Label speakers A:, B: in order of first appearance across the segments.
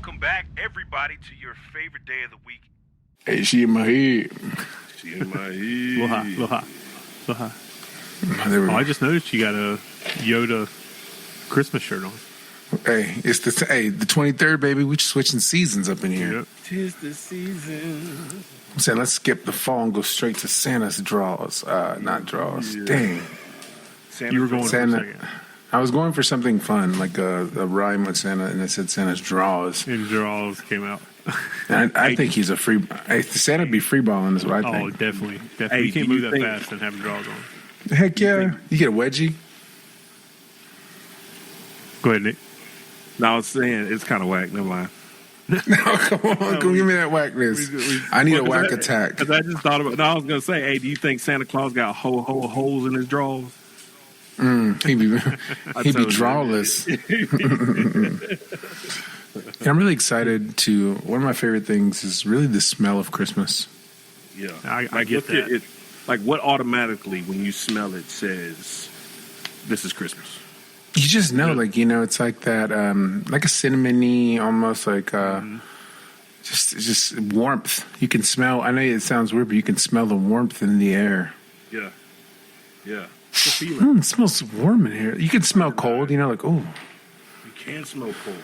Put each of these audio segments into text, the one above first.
A: Welcome back, everybody, to your favorite day of the week.
B: Hey, she in my head.
C: She in my head.
D: Little high. Oh, I just noticed you got a Yoda Christmas shirt on.
B: Hey, it's the 23rd, baby. We switching seasons up in here.
D: Yep.
C: 'Tis the season.
B: I'm saying let's skip the fall and go straight to Santa's draws. Not draws.
C: Yeah.
B: Dang.
C: Santa
D: You were going for a
B: Santa.
D: second.
B: I was going for something fun, like a rhyme with Santa, and it said Santa's draws.
D: And draws came out.
B: And I think he's a free. Santa be free balling is what I
D: Oh,
B: think.
D: definitely.
C: Hey,
D: you can't
C: do
D: move
C: you
D: that
C: think-
D: fast and have draws on.
B: Heck yeah. You get a wedgie.
D: Go ahead, Nick.
C: No, I was saying it's kind of whack. Never mind.
B: No, come on. Come give me that whackness. I need a whack attack.
C: Because I just thought about. No, I was gonna say, hey, do you think Santa Claus got holes in his drawers?
B: He'd be
C: told you.
B: drawless. Yeah, I'm really excited to. One of my favorite things is really the smell of Christmas.
C: Yeah,
D: I get that.
C: Like, what automatically when you smell it says this is Christmas?
B: You just know, it's like that, like a cinnamony, almost like just warmth. You can smell. I know it sounds weird, but you can smell the warmth in the air.
C: Yeah. It's a feeling.
B: It smells warm in here. You can smell cold. Like
C: You can smell cold.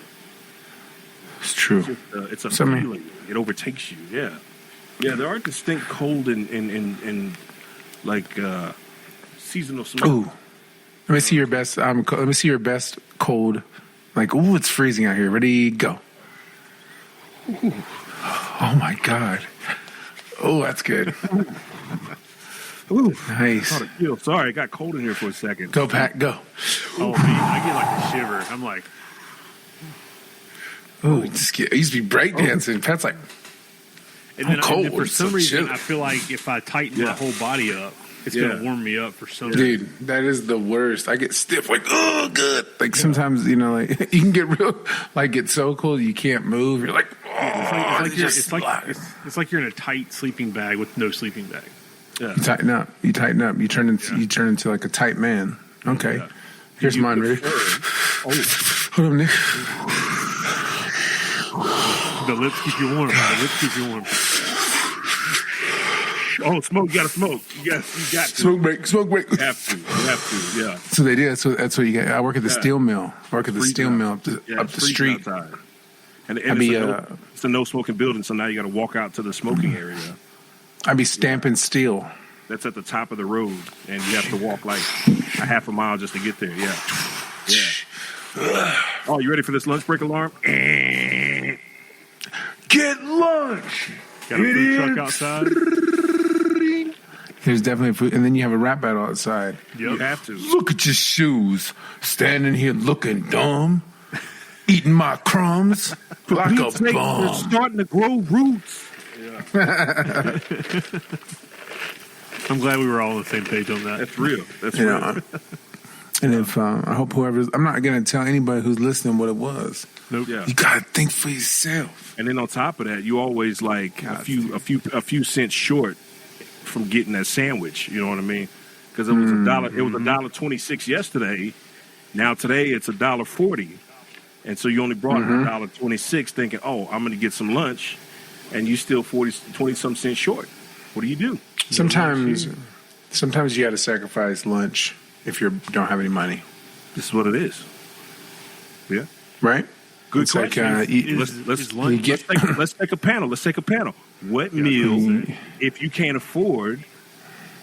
B: it's true.
C: It's a
B: Something-
C: feeling. It overtakes you. Yeah. There are distinct cold and like seasonal smell.
B: Ooh, let me see your best. Let me see your best cold. Like, ooh, it's freezing out here. Ready, go. Ooh. Oh my God. Oh, that's good. Ooh, nice.
C: Sorry, it got cold in here for a second.
B: Go, Pat, go.
D: Oh, man, I get like a shiver. I'm like,
B: Oh, I used to be breakdancing. Pat's like,
D: and
B: I'm
D: then,
B: cold.
D: and then for
B: It's
D: some
B: so
D: reason,
B: chilly.
D: I feel like if I tighten my whole body up, it's
C: Yeah.
D: going to warm me up for some reason.
B: dude, that is the worst. I get stiff, like, oh, good. Like sometimes, like you can get real, like get so cold you can't move. You're like, oh,
D: It's like you're in a tight sleeping bag with no sleeping bag.
C: Yeah.
B: You tighten up. You tighten up. You turn into like a tight man. Okay.
C: Yeah.
B: Here's
C: You
B: mine, ready?
C: prefer-
B: Hold on, Nick.
D: The lips keep you warm.
C: Oh, smoke! You gotta smoke. Yes, you got to.
B: Smoke break.
C: You have to. Yeah.
B: So they do. That's what you get. I work at the steel mill. I work at the
C: Freezing
B: steel
C: out.
B: mill up the
C: It's freezing
B: street.
C: outside. And
B: I be,
C: it's a no smoking building, so now you got to walk out to the smoking area.
B: I be stamping steel.
C: That's at the top of the road, and you have to walk like a half a mile just to get there. Yeah. Oh, you ready for this lunch break alarm?
B: Get lunch.
D: Got a food truck outside.
B: There's definitely food, and then you have a rap battle outside.
C: You have to.
B: Look at your shoes, standing here looking dumb, eating my crumbs like a
C: They're
B: bum.
C: starting to grow roots.
D: I'm glad we were all on the same page on that.
C: That's real. That's
B: You
C: real.
B: know, and if I hope whoever's, I'm not gonna tell anybody who's listening what it was.
D: Nope.
C: Yeah.
B: You gotta think for yourself.
C: And then on top of that, you always like a few cents short from getting that sandwich. You know what I mean? Because it was $1. It was $1.26 yesterday. Now today it's $1.40, and so you only brought $1.26, thinking, "Oh, I'm going to get some lunch," and you still 20 some cents short. What do?
B: Sometimes you got to sacrifice lunch if you don't have any money,
C: This is what it is. Yeah.
B: right?
C: Good
B: It's like,
C: question.
D: Is
C: let's
D: lunch-
C: let's take a panel. Let's take a panel. What meal, if you can't afford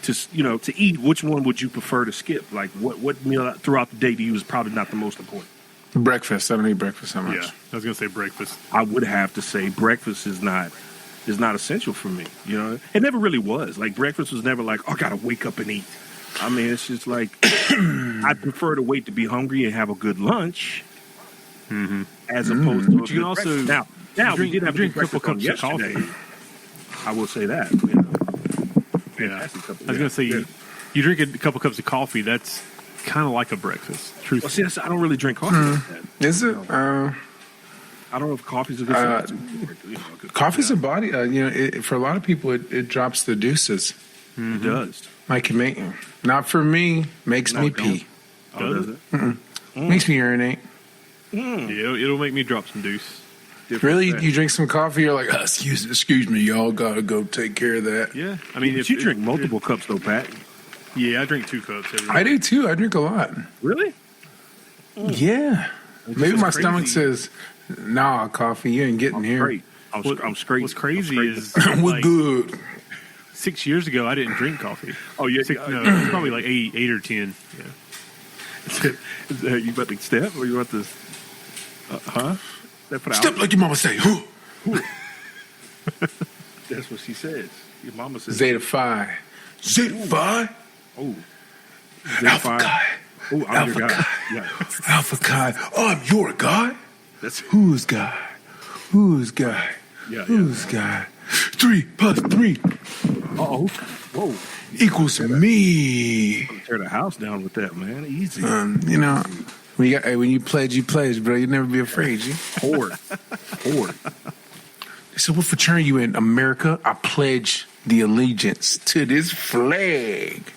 C: to eat, which one would you prefer to skip? Like what meal throughout the day to you is probably not the most important?
B: breakfast. I don't eat breakfast that much.
D: Yeah, I was going to say breakfast.
C: I would have to say breakfast is not essential for me. You know, it never really was. Like breakfast was never like, oh, I gotta wake up and eat. I mean, it's just like I'd prefer to wait to be hungry and have a good lunch, as opposed to.
D: You can also
C: now we did have a
D: drink a
C: couple
D: couple cups of
C: yesterday.
D: coffee.
C: I will say that. You know.
D: Yeah,
C: Fantastic cup of-
D: I was going to say you drink a couple cups of coffee. That's kind of like a breakfast.
C: Well,
D: Truthfully.
C: see, I don't really drink coffee like that.
B: Is it?
C: I don't know if coffee's a good thing.
B: Coffee's a body. For a lot of people, it drops the deuces.
C: It does.
B: Like not for me. Makes me
C: it don't.
B: pee.
C: Oh, does it?
B: Makes me urinate.
D: Yeah, it'll make me drop some deuce.
B: Really? You drink some coffee? You're like, excuse me, y'all gotta go take care of that.
D: Yeah, I mean,
C: But you drink multiple cups though, Pat.
D: Yeah, I drink 2 cups every day.
B: I do too. I drink a lot.
C: Really?
B: Yeah. Maybe
D: just
B: my
D: crazy.
B: stomach says, nah, coffee, you ain't getting here.
C: Great. I'm straight.
D: What's crazy is
B: We're
D: like,
B: good.
D: 6 years ago, I didn't drink coffee.
C: Oh yeah.
D: No, it was probably like 8 or 10. Yeah.
C: You about to step or you want to? Step for the
B: Step like your mama say.
C: That's what she says. Your mama says.
B: Zeta Phi. Zeta Phi?
C: Oh.
B: Alpha Chi.
C: Oh, I'm
B: Alpha
C: your guy.
B: Chi.
C: Yeah.
B: Alpha Chi. Oh, I'm your God?
C: That's
B: Who's God? Who's God?
C: Yeah.
B: Who's God? 3 plus 3
C: Oh. Whoa.
B: equals me.
C: Tear the house down with that, man. Easy.
B: You know, when you pledge, bro. You never be afraid. You.
C: Horde.
B: So what fraternity you in? America, I pledge the allegiance to this flag.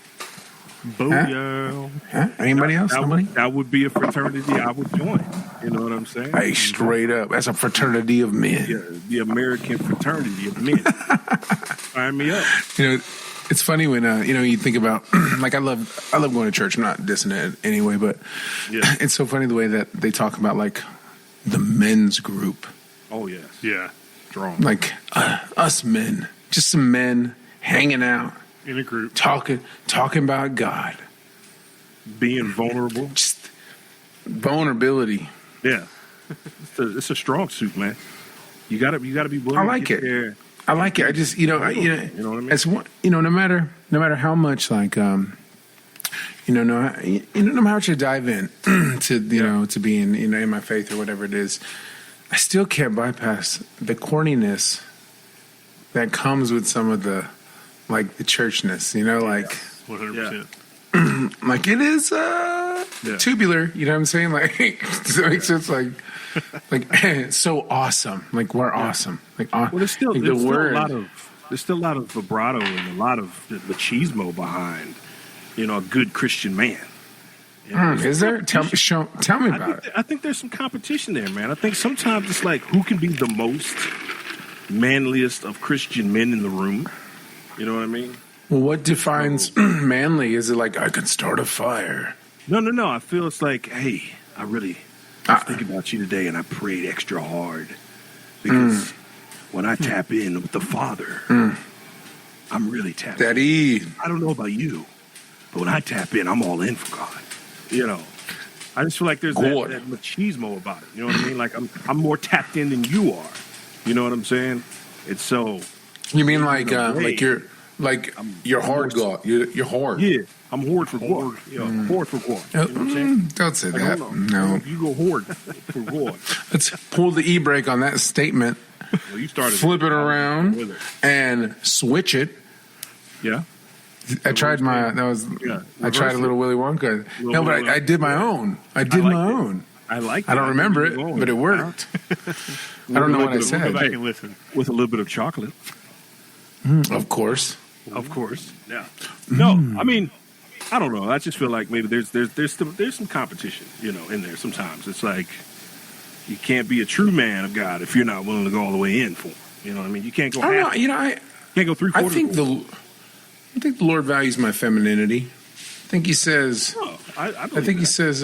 D: Booyah.
B: Huh? Anybody else? Nobody?
C: That would be a fraternity I would join. You know what I'm saying?
B: Hey, straight up. That's a fraternity of men.
C: Yeah, the American fraternity of men. Sign me up.
B: You know, it's funny when you think about like I love going to church. I'm not dissing it anyway, but
C: Yeah.
B: it's so funny the way that they talk about like the men's group,
C: Oh yes.
D: Yeah.
C: Strong.
B: like us men, just some men hanging out,
D: In a group.
B: talking about God,
C: Being vulnerable.
B: just vulnerability.
C: Yeah. It's a strong suit, man. You gotta be willing.
B: I like
C: to get
B: it.
C: there.
B: I like it. I just, you know
C: You know what I mean?
B: it's one, no matter how much like, no matter how much you dive in to to being, in my faith or whatever it is, I still can't bypass the corniness that comes with some of the, like the churchness, like,
D: 100%.
B: like it is, tubular, you know what I'm saying? Like, does that make sense? Like so awesome. Like we're awesome. Like,
C: Well, there's still
B: like
C: a lot of vibrato and a lot of the machismo behind, a good Christian man.
B: Is there? Tell me about it.
C: I think there's some competition there, man. I think sometimes it's like who can be the most manliest of Christian men in the room. You know what I mean?
B: Well, what defines manly? Is it like I can start a fire?
C: No. I feel it's like, hey, I really think about you today, and I prayed extra hard because when I tap in with the Father, I'm really tapping.
B: Daddy.
C: I don't know about you, but when I tap in, I'm all in for God. I just feel like there's that machismo about it. You know what I mean? Like I'm more tapped in than you are. You know what I'm saying? It's so.
B: You mean like you're hard God? You're hard.
C: Yeah, I'm horde for God. Horde for God. You know what I'm saying?
B: Don't say
C: Like,
B: that.
C: hold on.
B: No.
C: You go horde for God.
B: Let's pull the e-brake on that statement.
C: Well, you started.
B: Flip it around
C: with it.
B: and switch it.
C: Yeah.
B: I tried I tried a little Willy Wonka. No, but I did my own. I did my own.
C: I like it.
B: I don't remember it, but it worked. I don't know what I
D: Go
B: said.
D: back and listen.
C: With a little bit of chocolate.
B: Of course.
C: Of course. Yeah. No, I mean, I don't know. I just feel like maybe there's some competition, in there. Sometimes it's like you can't be a true man of God if you're not willing to go all the way in for him. You know what I mean? You can't go.
B: I don't know.
C: Can't go 3/4.
B: I think the Lord values my femininity. I think He says.
C: I
B: He says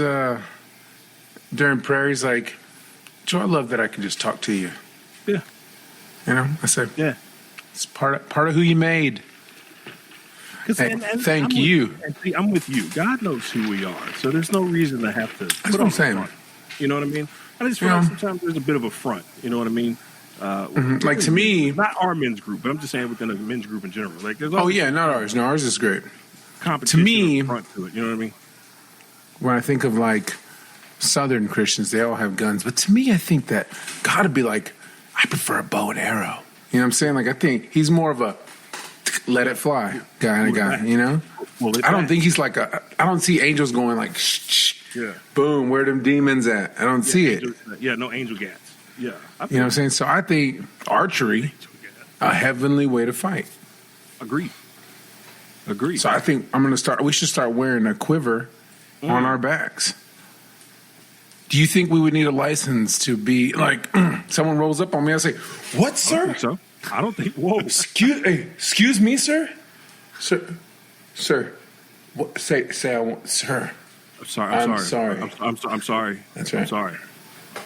B: during prayer, He's like, "Joe, I love that I can just talk to you."
C: Yeah.
B: I said,
C: Yeah.
B: it's part of who You made. Hey, thank you.
C: I'm with you. God knows who we are, so there's no reason to have to.
B: That's what I'm saying.
C: Front. You know what I mean? I just feel like sometimes there's a bit of a front. You know what I mean?
B: Like to me,
C: not our men's group, but I'm just saying within a men's group in general. Like there's
B: not ours. No, ours is great.
C: Competition
B: to me,
C: front to it. You know what I mean?
B: When I think of like Southern Christians, they all have guns, but to me, I think that God would be like, I prefer a bow and arrow. You know what I'm saying? Like I think He's more of a let it fly kind of guy. I don't think He's like I don't see angels going like, shh, boom, where them demons at? I don't see it.
C: No angel gats. Yeah.
B: You know what I'm saying? So I think archery, a heavenly way to fight.
C: Agreed.
B: So I think we should start wearing a quiver on our backs. Do you think we would need a license to be like someone rolls up on me? I say, "What,
C: I
B: sir?
C: don't think so. I don't think. Whoa.
B: Excuse me, sir. Sir. What, say I want, sir.
C: I'm sorry. I'm sorry. I'm sorry.
B: That's right.
C: I'm sorry.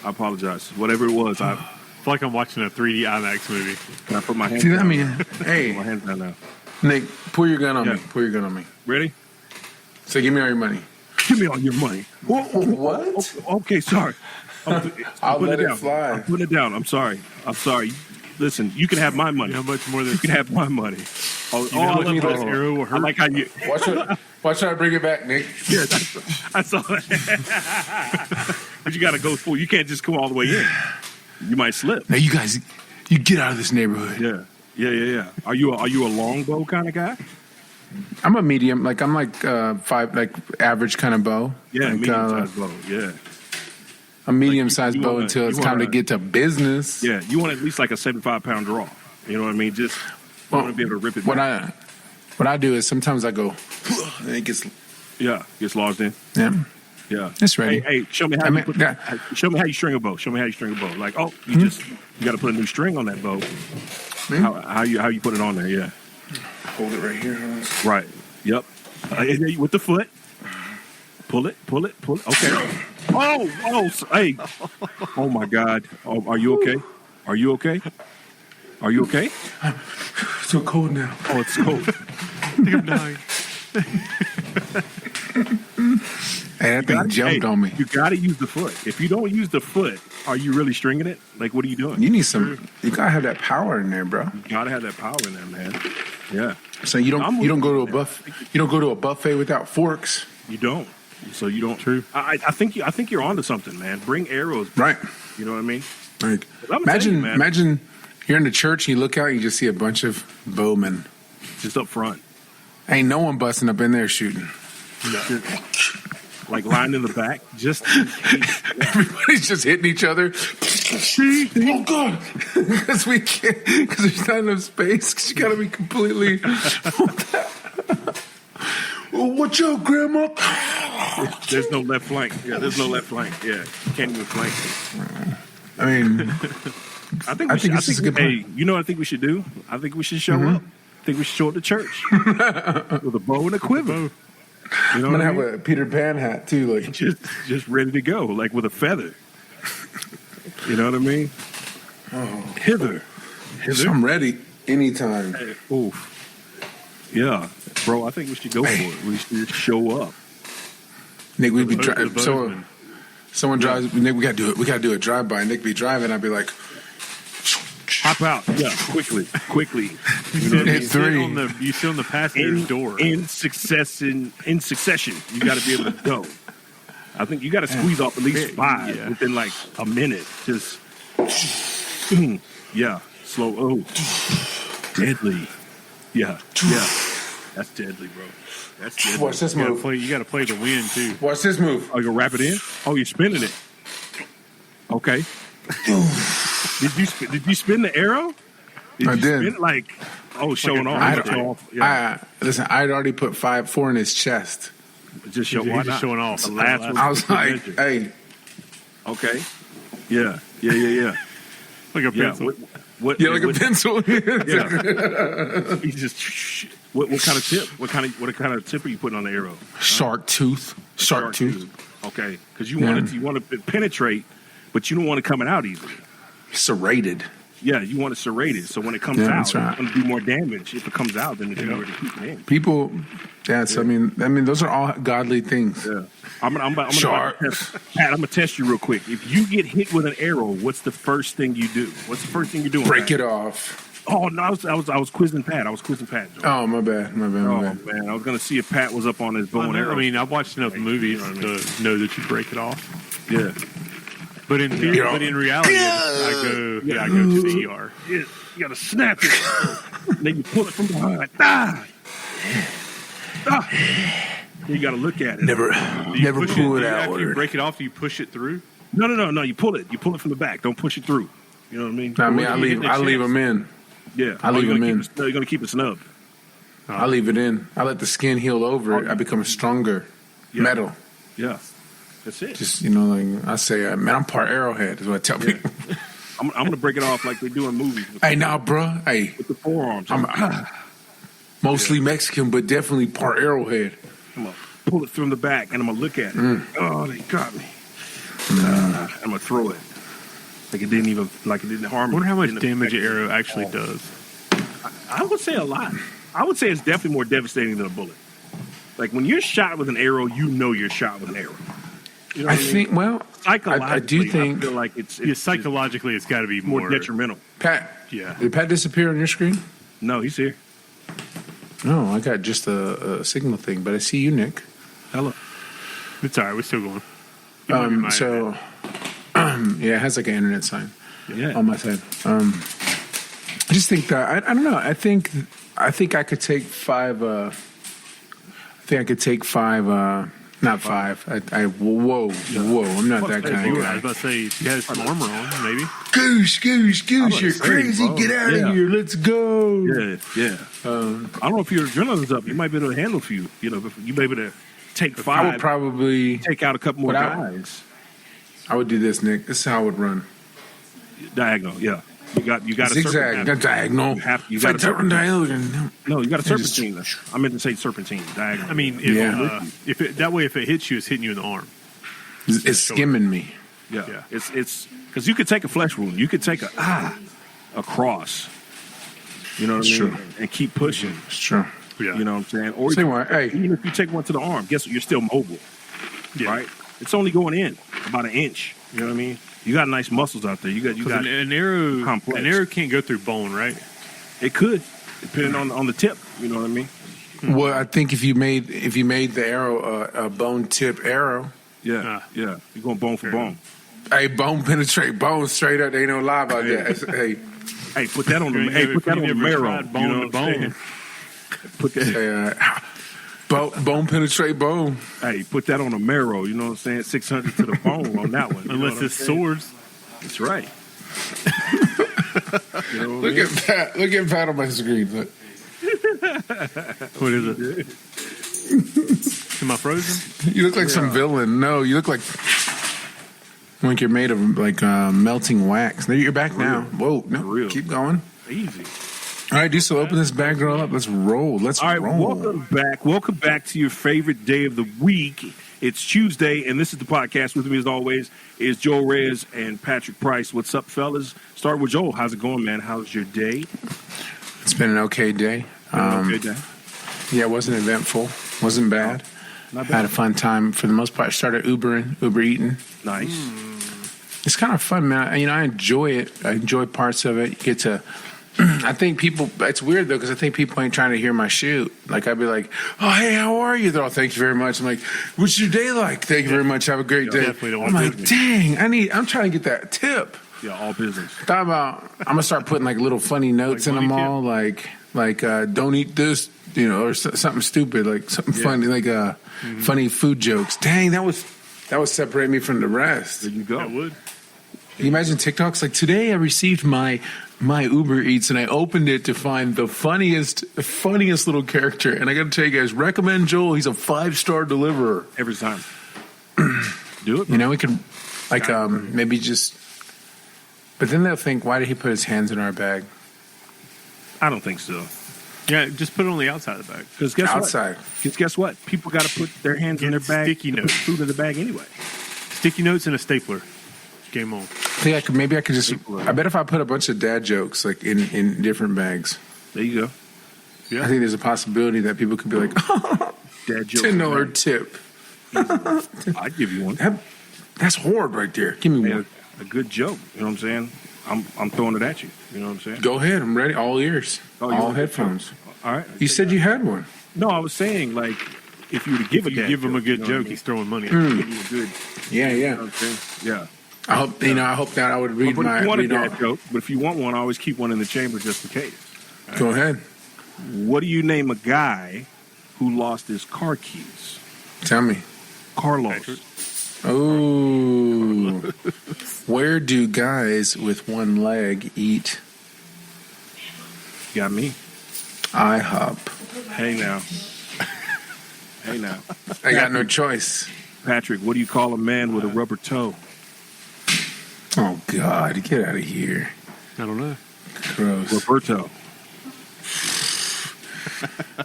C: I apologize. Whatever it was, I
D: feel like I'm watching a 3D IMAX movie.
C: can I put my hands
B: See,
C: down?
B: I mean,
C: Put
B: hey,
C: my hands down now.
B: Nick, pull your gun on
C: Yeah.
B: me. Pull your gun on me.
C: Ready?
B: Say, give me all your money.
C: Give me all your money.
B: What?
C: Okay, sorry.
B: I'll
C: putting
B: let it
C: down.
B: fly.
C: I'm putting it down. I'm sorry. Listen, you can have my money.
D: How much more than
C: You can have my money. Oh,
D: you know how
C: I
D: much
C: love
D: this
C: it.
D: arrow will
C: I
D: hurt?
C: like how you.
B: Watch how I bring it back, Nick.
C: Yeah, I saw that. But you got to go full. You can't just come all the way in. You might slip.
B: Now, you guys, you get out of this neighborhood.
C: Yeah. Are you a longbow kind of guy?
B: I'm a medium, I'm like 5, like average kind of bow.
C: Yeah,
B: like,
C: medium-sized bow. Yeah,
B: a medium-sized
C: you
B: bow
C: wanna-
B: until it's
C: you
B: time to
C: wanna-
B: get to business.
C: yeah. You want at least like a 75-pound draw. You know what I mean? Just you want to be able to rip it back.
B: What I do is sometimes I go, and it gets
C: Gets lodged in. Yeah,
B: it's ready.
C: Hey, show me how
B: I mean,
C: show me how you string a bow. Show me how you string a bow. Like, you got to put a new string on that bow. How you put it on there? Yeah,
B: hold it right here.
C: right. Yep. With the foot. Pull it. Okay. Hey. Oh my God. Oh, are you okay? Are you okay? Are you okay?
B: It's so cold now.
C: Oh, it's cold.
D: I think I'm dying.
B: Hey, that thing jumped on me.
C: You got to use the foot. If you don't use the foot, are you really stringing it? Like, what are you doing?
B: You need some. You gotta have that power in there, bro.
C: You got to have that power in there, man. Yeah.
B: So you
C: I'm
B: don't go to a
C: with
B: buff. You don't go to a buffet without forks.
C: You don't. So you don't.
D: True.
C: I think you're onto something, man. Bring arrows.
B: Right.
C: You know what I mean?
B: Like,
C: I'm telling you, man.
B: imagine you're in the church and you look out and you just see a bunch of bowmen.
C: Just up front.
B: Ain't no one busting up in there shooting.
C: No. Like lying in the back. Just
B: Everybody's just hitting each other. Oh God! Because we can't. Because there's not enough space. Because you got to be completely. What's up, Grandma?
C: there's no left flank. Yeah, there's no left flank. Yeah, you can't even flank.
B: I mean,
C: I think
B: this is a good
C: hey,
B: point.
C: you know what I think we should do? I think we should show up. I think we should show up to church with a bow and a quiver. You know
B: I'm
C: what
B: gonna
C: I
B: have
C: mean?
B: a Peter Pan hat too. Like,
C: Just ready to go, like with a feather. You know what I mean? Hither.
B: I'm ready anytime.
C: Oof. Yeah, bro. I think we should go for it. We should show up.
B: Nick, we'd be
D: The
B: driving.
D: bozeman.
B: Someone drives. Nick, we gotta do it. We gotta do a drive by. Nick be driving. I'd be like,
C: Hop out. Yeah, quickly. You know what I
B: Hit
C: mean?
B: three.
D: You sit on the passenger's door.
C: In succession, you got to be able to go. I think you got to squeeze off at least 5 within like a minute. Just, slow. Oh, deadly. Yeah, that's deadly, bro. That's deadly.
B: watch this
D: You
B: move.
D: got to play to win too.
B: Watch this move.
C: Oh, you gonna wrap it in? Oh, you're spinning it. Okay. Did you spin the arrow?
B: I
C: you
B: did.
C: Spin it like showing off?
B: I
C: Show off. Yeah.
B: listen. I'd already put 4 in his chest.
C: Just show.
D: He's
C: Why
D: just
C: not?
D: showing off.
C: The last one.
B: I was like,
C: measure.
B: hey,
C: Okay. Yeah.
D: Like a pencil.
C: What?
B: yeah, like a pencil.
C: Yeah. You just. What kind of tip? What kind of tip are you putting on the arrow?
B: Shark tooth. Shark tooth.
C: Okay, because you want to penetrate, but you don't want it coming out easily.
B: Serrated.
C: Yeah, you want it serrated, so when it comes
B: Yeah,
C: out,
B: that's right.
C: it's going to do more damage. If it comes out, then it's already keeping in.
B: People. Yes, I mean, those are all godly things.
C: Yeah. I'm gonna
B: Shark.
C: Pat, I'm gonna test you real quick. If you get hit with an arrow, what's the first thing you do? What's the first thing you're doing?
B: Break
C: Pat?
B: it off.
C: Oh no, I was quizzing Pat. Joe.
B: Oh, my bad.
C: Oh man, I was gonna see if Pat was up on his bow and arrow.
D: I mean, I've watched enough movies to know that you break it off.
C: Yeah.
D: But in theory, in reality, I go to the ER.
C: Yeah, you gotta snap it. And then you pull it from behind. Ah! You gotta look at it.
B: Never
D: Push
B: pull it
D: After you
B: out.
D: break it off, do you push it through?
C: No. You pull it. You pull it from the back. Don't push it through. You know what I mean?
B: I mean,
D: You hit
B: I
D: the
B: leave
D: chest.
B: them in.
C: Yeah.
B: I leave
C: you're
B: them
C: gonna
B: in.
C: keep it- You're gonna keep it snubbed.
B: I leave it in. I let the skin heal over it. I become a stronger metal.
C: Yeah. That's it.
B: Just, like I say, man, I'm part Arrowhead is what I tell people.
C: I'm going to break it off like they do in movies.
B: Hey, now, bro. Hey.
C: With the forearms.
B: I'm mostly Mexican, but definitely part Arrowhead.
C: I'm going to pull it from the back, and I'm going to look at it. Oh, they got me. I'm going to throw it. Like it didn't harm me.
D: I wonder how much damage an arrow actually does.
C: I would say a lot. I would say it's definitely more devastating than a bullet. Like when you're shot with an arrow, you're shot with an arrow. You know
B: I think, well,
C: psychologically,
B: I do think.
C: I feel like it's
D: psychologically, it's got to be
C: more detrimental.
B: Pat,
D: yeah.
B: Did Pat disappear on your screen?
C: No, he's here.
B: No, I got just a signal thing, but I see you, Nick.
C: Hello.
D: It's all right. We're still going.
B: Yeah, it has like an internet sign on my side. I just think that I don't know. I think I could take five. I think I could take five. Not five. Whoa! I'm not that kind of
D: I
B: guy.
D: was about to say, if you had some armor on, maybe.
B: Goose! You're crazy.
C: Bro.
B: Get out of here. Let's go.
C: Yeah. I don't know if your adrenaline's up. You might be able to handle a few. You may be able to take five.
B: I would probably
C: take out a couple more guys.
B: I would do this, Nick. This is how I would run.
C: Diagonal, yeah. You got a
B: zigzag, not diagonal.
C: You got a
B: diagonal.
C: No, you got a serpentine. I meant to say serpentine. Diagonal.
D: I mean, if it hits you, it's hitting you in the arm.
B: It's skimming me.
C: Yeah. It's because you could take a flesh wound. You could take a cross. You know what I mean?
B: True.
C: And keep pushing.
B: It's true.
C: Yeah. You know what I'm saying? Or even if you take one to the arm, guess what? You're still mobile.
D: Yeah.
C: Right? It's only going in about an inch. You know what I mean? You got nice muscles out there. You got
D: an arrow.
C: Complex.
D: An arrow can't go through bone, right?
C: It could, depending on the tip. You know what I mean?
B: Well, I think if you made the arrow a bone tip arrow,
C: yeah, you're going bone for bone.
B: Hey, bone penetrate bone straight up. There ain't no lie about that.
C: Hey, put that on the put that on the marrow.
D: Bone to bone.
C: Put that.
B: Bone penetrate bone.
C: Hey, put that on the marrow. You know what I'm saying? 600 to the bone on that one.
D: Unless it's swords.
C: That's right.
B: Look at Pat. Look at Pat on my screen. Look.
D: What is it? Am I frozen?
B: You look like some villain. No, you look like you're made of like melting wax. There, you're back now. Whoa, no, keep going.
C: Easy.
B: All right, dude, so open this bag girl up. Let's roll. All right,
C: welcome back. Welcome back to your favorite day of the week. It's Tuesday, and this is the podcast. With me, as always, is Joel Reyes and Patrick Price. What's up, fellas? Start with Joel. How's it going, man? How's your day?
B: It's been an okay day.
C: Okay day.
B: Yeah, it wasn't eventful. Wasn't bad.
C: Not bad.
B: Had a fun time for the most part. Started Uber eating.
C: Nice.
B: It's kind of fun, man. I enjoy it. I enjoy parts of it. You get to... I think people, it's weird though, because I think people ain't trying to hear my shoot. Like, I'd be like, oh, hey, how are you? They're all, thank you very much. I'm like, what's your day like? Thank you very much. Have a great day. I'm like, dang, I'm trying to get that tip.
C: Yeah, all business.
B: I'm going to start putting like little funny notes in them all. Like, don't eat this, or something stupid, like something funny, like funny food jokes. Dang, that would separate me from the rest.
C: There you go.
D: That would.
B: Can you imagine TikToks? Like, today I received my Uber Eats and I opened it to find the funniest little character. And I got to tell you guys, recommend Joel. He's a 5-star deliverer.
C: Every time. Do it.
B: We could, like, maybe just... But then they'll think, why did he put his hands in our bag?
C: I don't think so.
D: Yeah, just put it on the outside of the bag.
C: Because guess what? People got to put their hands in their bag.
D: Sticky notes.
C: Put food in the bag anyway.
D: Sticky notes and a stapler. Game on.
B: I think I could just... I bet if I put a bunch of dad jokes, like, in different bags...
C: There you go.
B: Yeah. I think there's a possibility that people could be like,
C: dad joke.
B: $10 tip.
C: I'd give you one.
B: That's hard right there. Give me one.
C: A good joke. You know what I'm saying? I'm throwing it at you. You know what I'm saying?
B: Go ahead. I'm ready. All ears. All headphones.
C: All right.
B: You said you had one.
C: No, I was saying, like, if you were to give
D: him a good joke, he's throwing money at
C: you. Good.
B: Yeah.
C: You know what I'm saying? Yeah.
B: I hope I hope that I would read
C: but
B: my.
C: If you want a dad joke, but if you want one, I always keep one in the chamber just in case.
B: Right? Go ahead.
C: What do you name a guy who lost his car keys?
B: Tell me.
C: Carlos.
B: Oh. Where do guys with one leg eat?
C: Got me.
B: IHOP.
C: Hey now. Hey now.
B: I got no choice.
C: Patrick, what do you call a man with a rubber toe?
B: Oh God, get out of here.
D: I don't know.
B: Gross.
C: Roberto.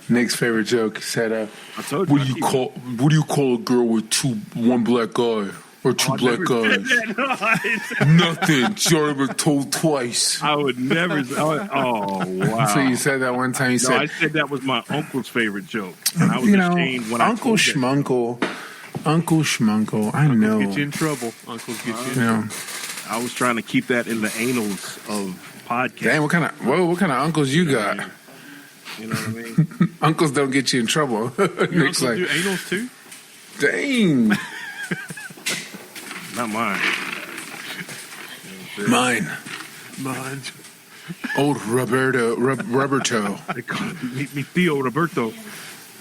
B: Nick's favorite joke said,
C: I told you.
B: What do you call a girl with one black eye or two black eyes? Nothing. She already been told twice.
C: I would never. Oh wow!
B: So you said that one time. You said
C: I said that was my uncle's favorite joke, and I was
B: you
C: ashamed when
B: Uncle
C: I told that.
B: Uncle Schmunkle. I know.
D: Get you in trouble. Uncles get you in
B: You know.
C: I was trying to keep that in the annals of podcasts.
B: Dang, what kind of uncles you got?
C: You know what I mean?
B: Uncles don't get you in trouble.
D: Your
B: Nick's
D: uncles
B: like,
D: do anals too?
B: dang.
C: Not mine.
B: Mine.
D: Mine.
B: Old rubber toe.
C: They call me Theo Roberto.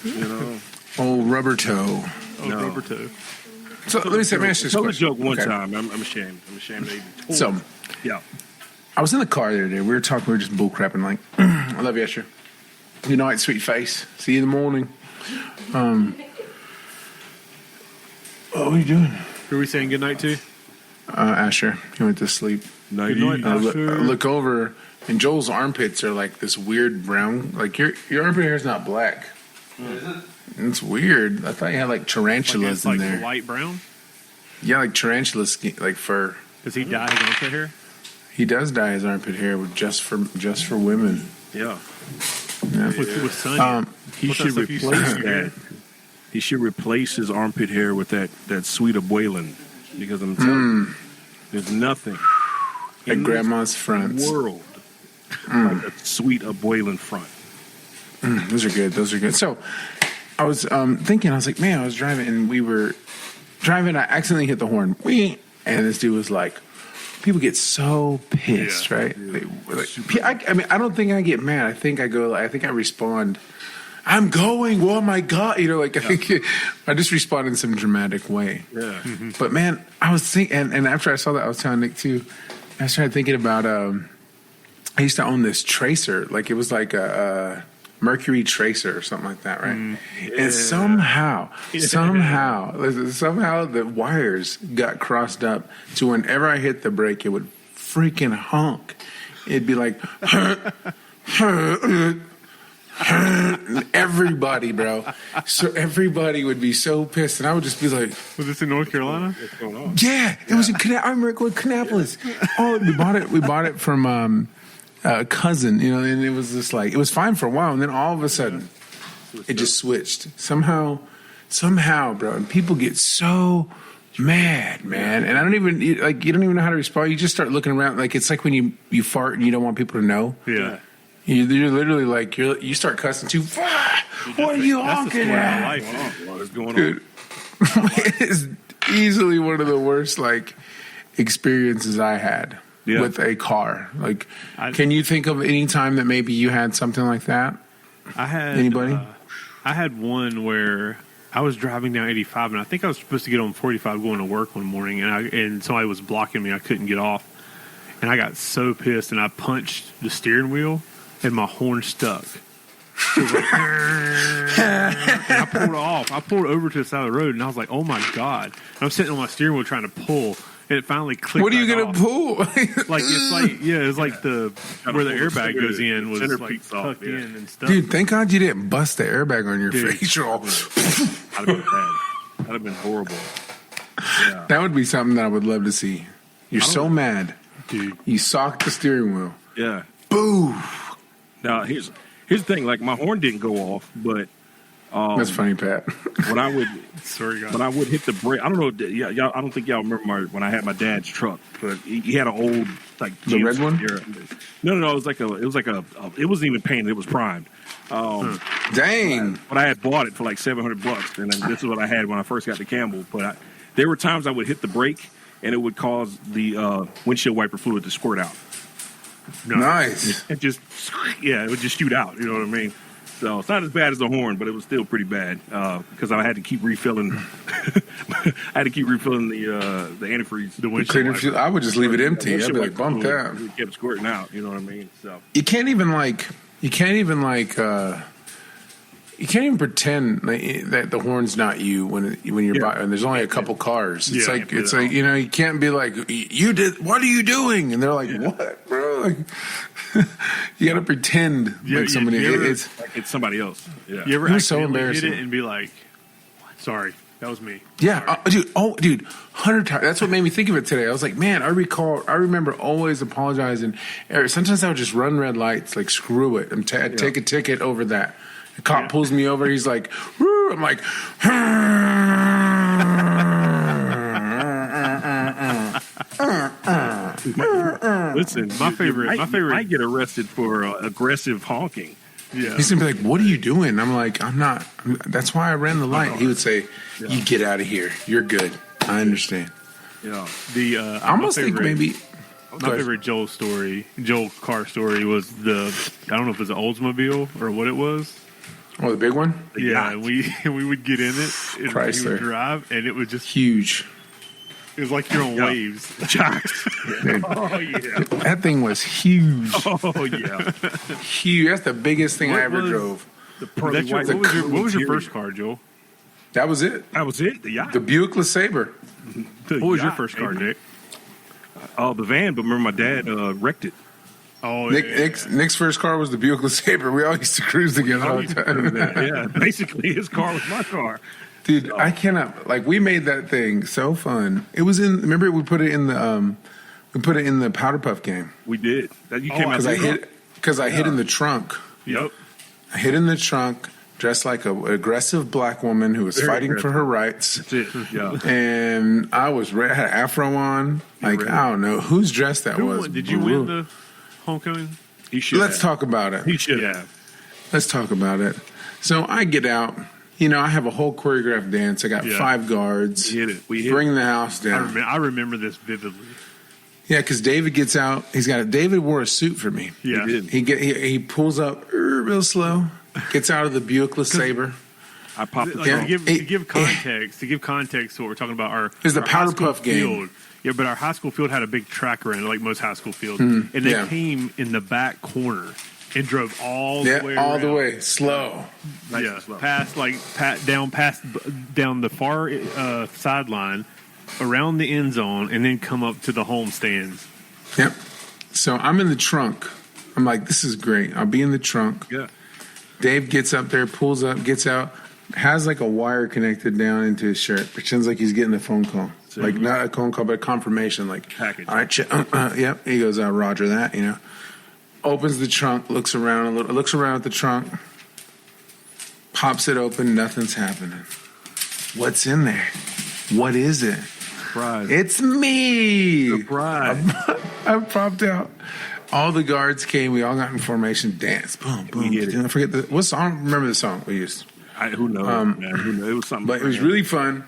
C: You know.
B: Old rubber toe.
D: Oh,
C: No.
D: rubber toe.
B: So let me ask this
C: Tell the
B: question.
C: joke one
B: Okay.
C: time. I'm ashamed. I'm ashamed that you told
B: So
C: me. Yeah.
B: I was in the car the other day. We were talking. We were just bull crapping. Like, I love you, Esther. Good night, sweet face. See you in the morning. What are you doing?
D: Who are we saying goodnight to?
B: Asher, he went to sleep.
C: Night.
D: Good night,
B: I
D: Asher.
B: look over, and Joel's armpits are like this weird brown. Like your armpit hair is not black.
E: Is it?
B: It's weird. I thought you had like tarantulas
D: like
B: in there.
D: light brown?
B: Yeah, like tarantula skin, like fur.
D: Does he dye his armpit hair?
B: He does dye his armpit hair with just for women.
C: Yeah.
B: Yeah.
D: With sun?
C: He
D: What's
C: should
D: that stuff you
C: replace
D: stick in your
C: that. He should replace his armpit hair with that sweet abuelan, because I'm telling you, there's nothing
B: At
C: in
B: grandma's
C: this
B: fronts.
C: world like a sweet abuelan front.
B: Those are good. Those are good. So I was thinking, I was like, man, I was driving and we were driving. I accidentally hit the horn. And this dude was like, people get so pissed,
C: Yeah.
B: right? I mean, I don't think I get mad. I think I respond, I'm going. Oh my God. You know, like I just respond in some dramatic way.
C: Yeah.
B: But man, I was thinking, and after I saw that, I was telling Nick too, I started thinking about, I used to own this tracer. Like it was like a Mercury Tracer or something like that, right? And somehow the wires got crossed up to whenever I hit the brake, it would freaking honk. It'd be like, everybody, bro. So everybody would be so pissed, and I would just be like,
D: Was this in North Carolina?
C: What's going on?
B: yeah, it was in I remember going to Kannapolis. Oh, we bought it from a cousin, you know, and it was just like, it was fine for a while, and then all of a sudden it just switched somehow, bro. And people get so mad, man. And I don't even you don't even know how to respond. You just start looking around, like it's like when you fart and you don't want people to know.
D: Yeah.
B: You're literally like you start cussing too. What are you
D: That's the
B: honking
D: story of my
B: at?
D: life.
C: What is going on?
B: Dude, it's easily one of the worst like experiences I had with a car. Like, can you think of any time that maybe you had something like that?
D: I had
B: Anybody?
D: I had one where I was driving down 85, and I think I was supposed to get on 45 going to work one morning, and somebody was blocking me. I couldn't get off, and I got so pissed, and I punched the steering wheel, and my horn stuck. So it was like, and I pulled off. I pulled over to the side of the road, and I was like, "Oh my God!" And I'm sitting on my steering wheel trying to pull, and it finally clicked.
B: What are you
D: back
B: gonna
D: off.
B: pull?
D: It's like the where the airbag goes in was
C: Center
D: like
C: peaks off,
D: tucked
C: yeah.
D: in and stuff.
B: Dude, thank God you didn't bust the airbag on your
D: Dude.
B: face. You're all,
C: I'd have been bad. That'd have been horrible. Yeah.
B: that would be something that I would love to see. You're so mad.
D: Dude.
B: You socked the steering wheel.
C: Yeah.
B: Boo!
C: Now here's the thing. Like my horn didn't go off, but
B: That's funny, Pat.
C: when I would
D: Sorry, guys.
C: when I would hit the brake, I don't know. Yeah, y'all, I don't think y'all remember when I had my dad's truck, but he had an old like
B: The red one?
C: No. It was like it wasn't even painted. It was primed.
B: Dang.
C: But I had bought it for like $700, and then this is what I had when I first got to Campbell. But there were times I would hit the brake, and it would cause the windshield wiper fluid to squirt out.
B: Nice.
C: It just, it would just shoot out. You know what I mean? So it's not as bad as the horn, but it was still pretty bad because I had to keep refilling. I had to keep refilling the antifreeze.
D: The windshield
B: Cleaner
D: wiper.
B: fuel- I would just leave it empty. I'd
C: Windshield
B: be like,
C: wiper
B: bump
C: fluid,
B: that.
C: it kept squirting out. You know what I mean? So
B: You can't even like You can't even pretend that the horn's not you when you're by, and there's only a couple cars. It's like you can't be like, you did. What are you doing? And they're like, what, bro? Like, you got to pretend like somebody.
C: It's somebody else. Yeah.
D: You ever
B: It was so
D: accidentally hit
B: embarrassing.
D: it and be like, sorry, that was me.
B: Yeah, dude. 100 times. That's what made me think of it today. I was like, man, I remember always apologizing. Sometimes I would just run red lights, like screw it, and take a ticket over that. The cop pulls me over. He's like, woo. I'm like,
C: listen,
D: My favorite.
C: You might get arrested for aggressive honking.
D: Yeah.
B: he's gonna be like, what are you doing? I'm like, I'm not. That's why I ran the light. He would say, you get out of here. You're good. I understand.
C: Yeah.
B: I almost think maybe.
D: My favorite Joel car story was I don't know if it was an Oldsmobile or what it was.
B: Oh, the big one?
D: Yeah, we would get in it and we
B: Chrysler.
D: would drive, and it was just
B: Huge.
D: it was like you're on waves.
C: Oh yeah.
B: That thing was huge.
C: Oh yeah.
B: Huge. That's the biggest thing I ever drove.
C: The pearly
D: That's your,
C: white.
D: what was your first car, Joel?
B: That was it.
C: That was it. The yacht.
B: The Buick LeSabre.
C: The
D: What was your
C: yacht,
D: first car,
C: baby.
D: Nick?
C: Oh, the van. But remember, my dad wrecked it.
D: Oh,
B: Nick's first car was the Buick LeSabre. We all used to cruise together all the time.
C: Yeah. Basically, his car was my car.
B: Dude, I cannot. Like, we made that thing so fun. It was in. Remember, we put it in the Powder Puff game.
C: We did. You came out
B: Because I hid in the trunk.
C: Yep.
B: I hid in the trunk, dressed like an aggressive black woman who was
C: Very
B: fighting for
C: aggressive.
B: her rights.
C: That's it. Yeah.
B: And I was had an afro on. Like,
C: ready.
B: I don't know whose dress that
D: Who
B: was.
D: won? Did you win the homecoming?
C: He should.
B: Let's talk about it.
C: He should have.
B: Let's talk about it. So I get out. I have a whole choreographed dance. I got 5 guards.
C: We hit it. We hit
B: Bring the house down.
D: I remember this vividly.
B: Yeah, because David gets out. David wore a suit for me.
D: Yeah.
C: He did.
B: He pulls up real slow. Gets out of the Buick LeSabre.
C: I popped the
D: Like,
C: trunk.
D: to give context to what we're talking about,
B: It's the
D: our
B: Powder
D: high school
B: Puff game.
D: field. Yeah, but our high school field had a big track around it, like most high school fields, and they
B: yeah.
D: came in the back corner and drove all the way
B: all the
D: around.
B: way. Slow.
C: Nice
D: Yeah,
C: and slow.
D: down the far sideline, around the end zone, and then come up to the home stands.
B: Yep. So I'm in the trunk. I'm like, this is great. I'll be in the trunk.
C: Yeah.
B: Dave gets up there, pulls up, gets out, has like a wire connected down into his shirt, pretends like he's getting a phone call. Like not a phone call, but a confirmation. Like,
C: Package.
B: all right, yep. He goes, Roger that, Opens the trunk, looks around a little, looks around at the trunk, pops it open, nothing's happening. What's in there? What is it?
C: Surprise.
B: It's me.
C: Surprise.
B: I popped out. All the guards came. We all got in formation. Dance. Boom, boom.
C: We did it.
B: I forget what song. I don't remember the song we used.
C: Who knows, man? Who knows? It was something.
B: But it was really fun.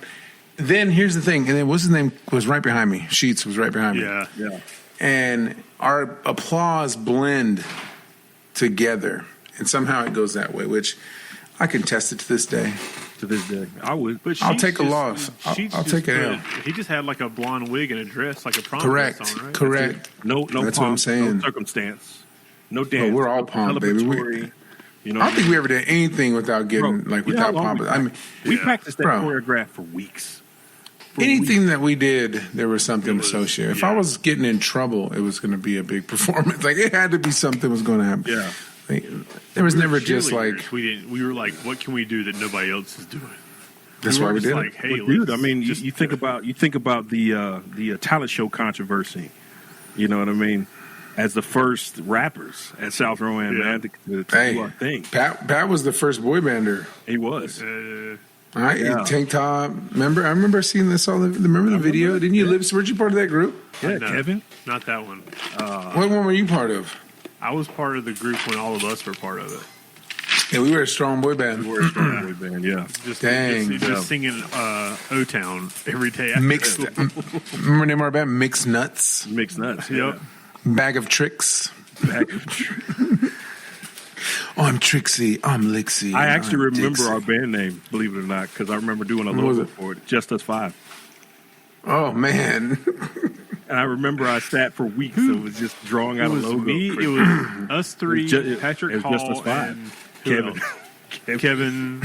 B: Then here's the thing. And then what's his name was right behind me. Sheets was right behind me.
D: Yeah,
C: Yeah.
B: And our applause blend together. And somehow it goes that way, which I can test it to this day.
C: To this day, I would.
D: but
B: I'll
D: Sheets
B: take a
D: just-
B: loss.
D: Sheets
B: I'll
D: just
B: take it
D: put-
B: out.
D: He just had like a blonde wig and a dress, like a prom
B: Correct.
D: dress on, right?
B: Correct.
C: No.
B: That's
C: pomp,
B: what I'm saying.
C: No circumstance. No dance.
B: we're all pomp, baby.
C: Celebratory,
B: I don't think we ever did anything without getting,
C: Bro, you know
B: without
C: how long
B: pomp. I mean,
C: we practiced that
B: Bro.
C: choreograph for weeks.
B: anything that we did, there was something
D: was-
B: associated. If
D: yeah.
B: I was getting in trouble, it was going to be a big performance. Like, it had to be something was going to happen.
C: Yeah.
B: Like, there was
D: We were
B: never just
D: cheerleaders.
B: like,
D: we were like, what can we do that nobody else is doing?
B: that's why we
D: just
B: did
D: like,
B: it.
D: hey,
C: But dude,
D: let's
C: I mean,
D: just
C: you think about the talent show controversy. You know what I mean? As the first rappers at South Rowan,
D: Yeah.
C: man, to do
B: Hey,
C: our thing.
B: Pat was the first boy bander.
C: He was.
B: All right,
C: Yeah.
B: tank top. I remember seeing this. Remember the video? Didn't you live? Weren't you part of that group?
C: Yeah,
D: No,
C: Kevin.
D: not that one.
B: What one were you part of?
D: I was part of the group when all of us were part of it.
B: Yeah, we were a strong boy band.
C: We're a strong boy band, yeah.
D: Just,
B: Dang.
D: just singing O-Town every day.
B: Mixed. Remember the name of our band? Mixed Nuts.
C: Mixed nuts.
D: Yep.
B: Bag of Tricks.
C: Yeah.
B: Oh, I'm Trixie. I'm Lixie.
C: I actually
B: I'm
C: remember
B: Dixie.
C: our band name, believe it or not, because I remember doing a
B: What was
C: logo
B: it?
C: for it, Just Us Five.
B: Oh man.
C: And I remember I sat for weeks and was just drawing
D: It
C: out a
D: was
C: logo.
D: me.
C: for
D: It was us three,
C: It was
D: Patrick
C: it was
D: Hall,
C: just us five.
D: and who
C: Kevin.
D: else? Kevin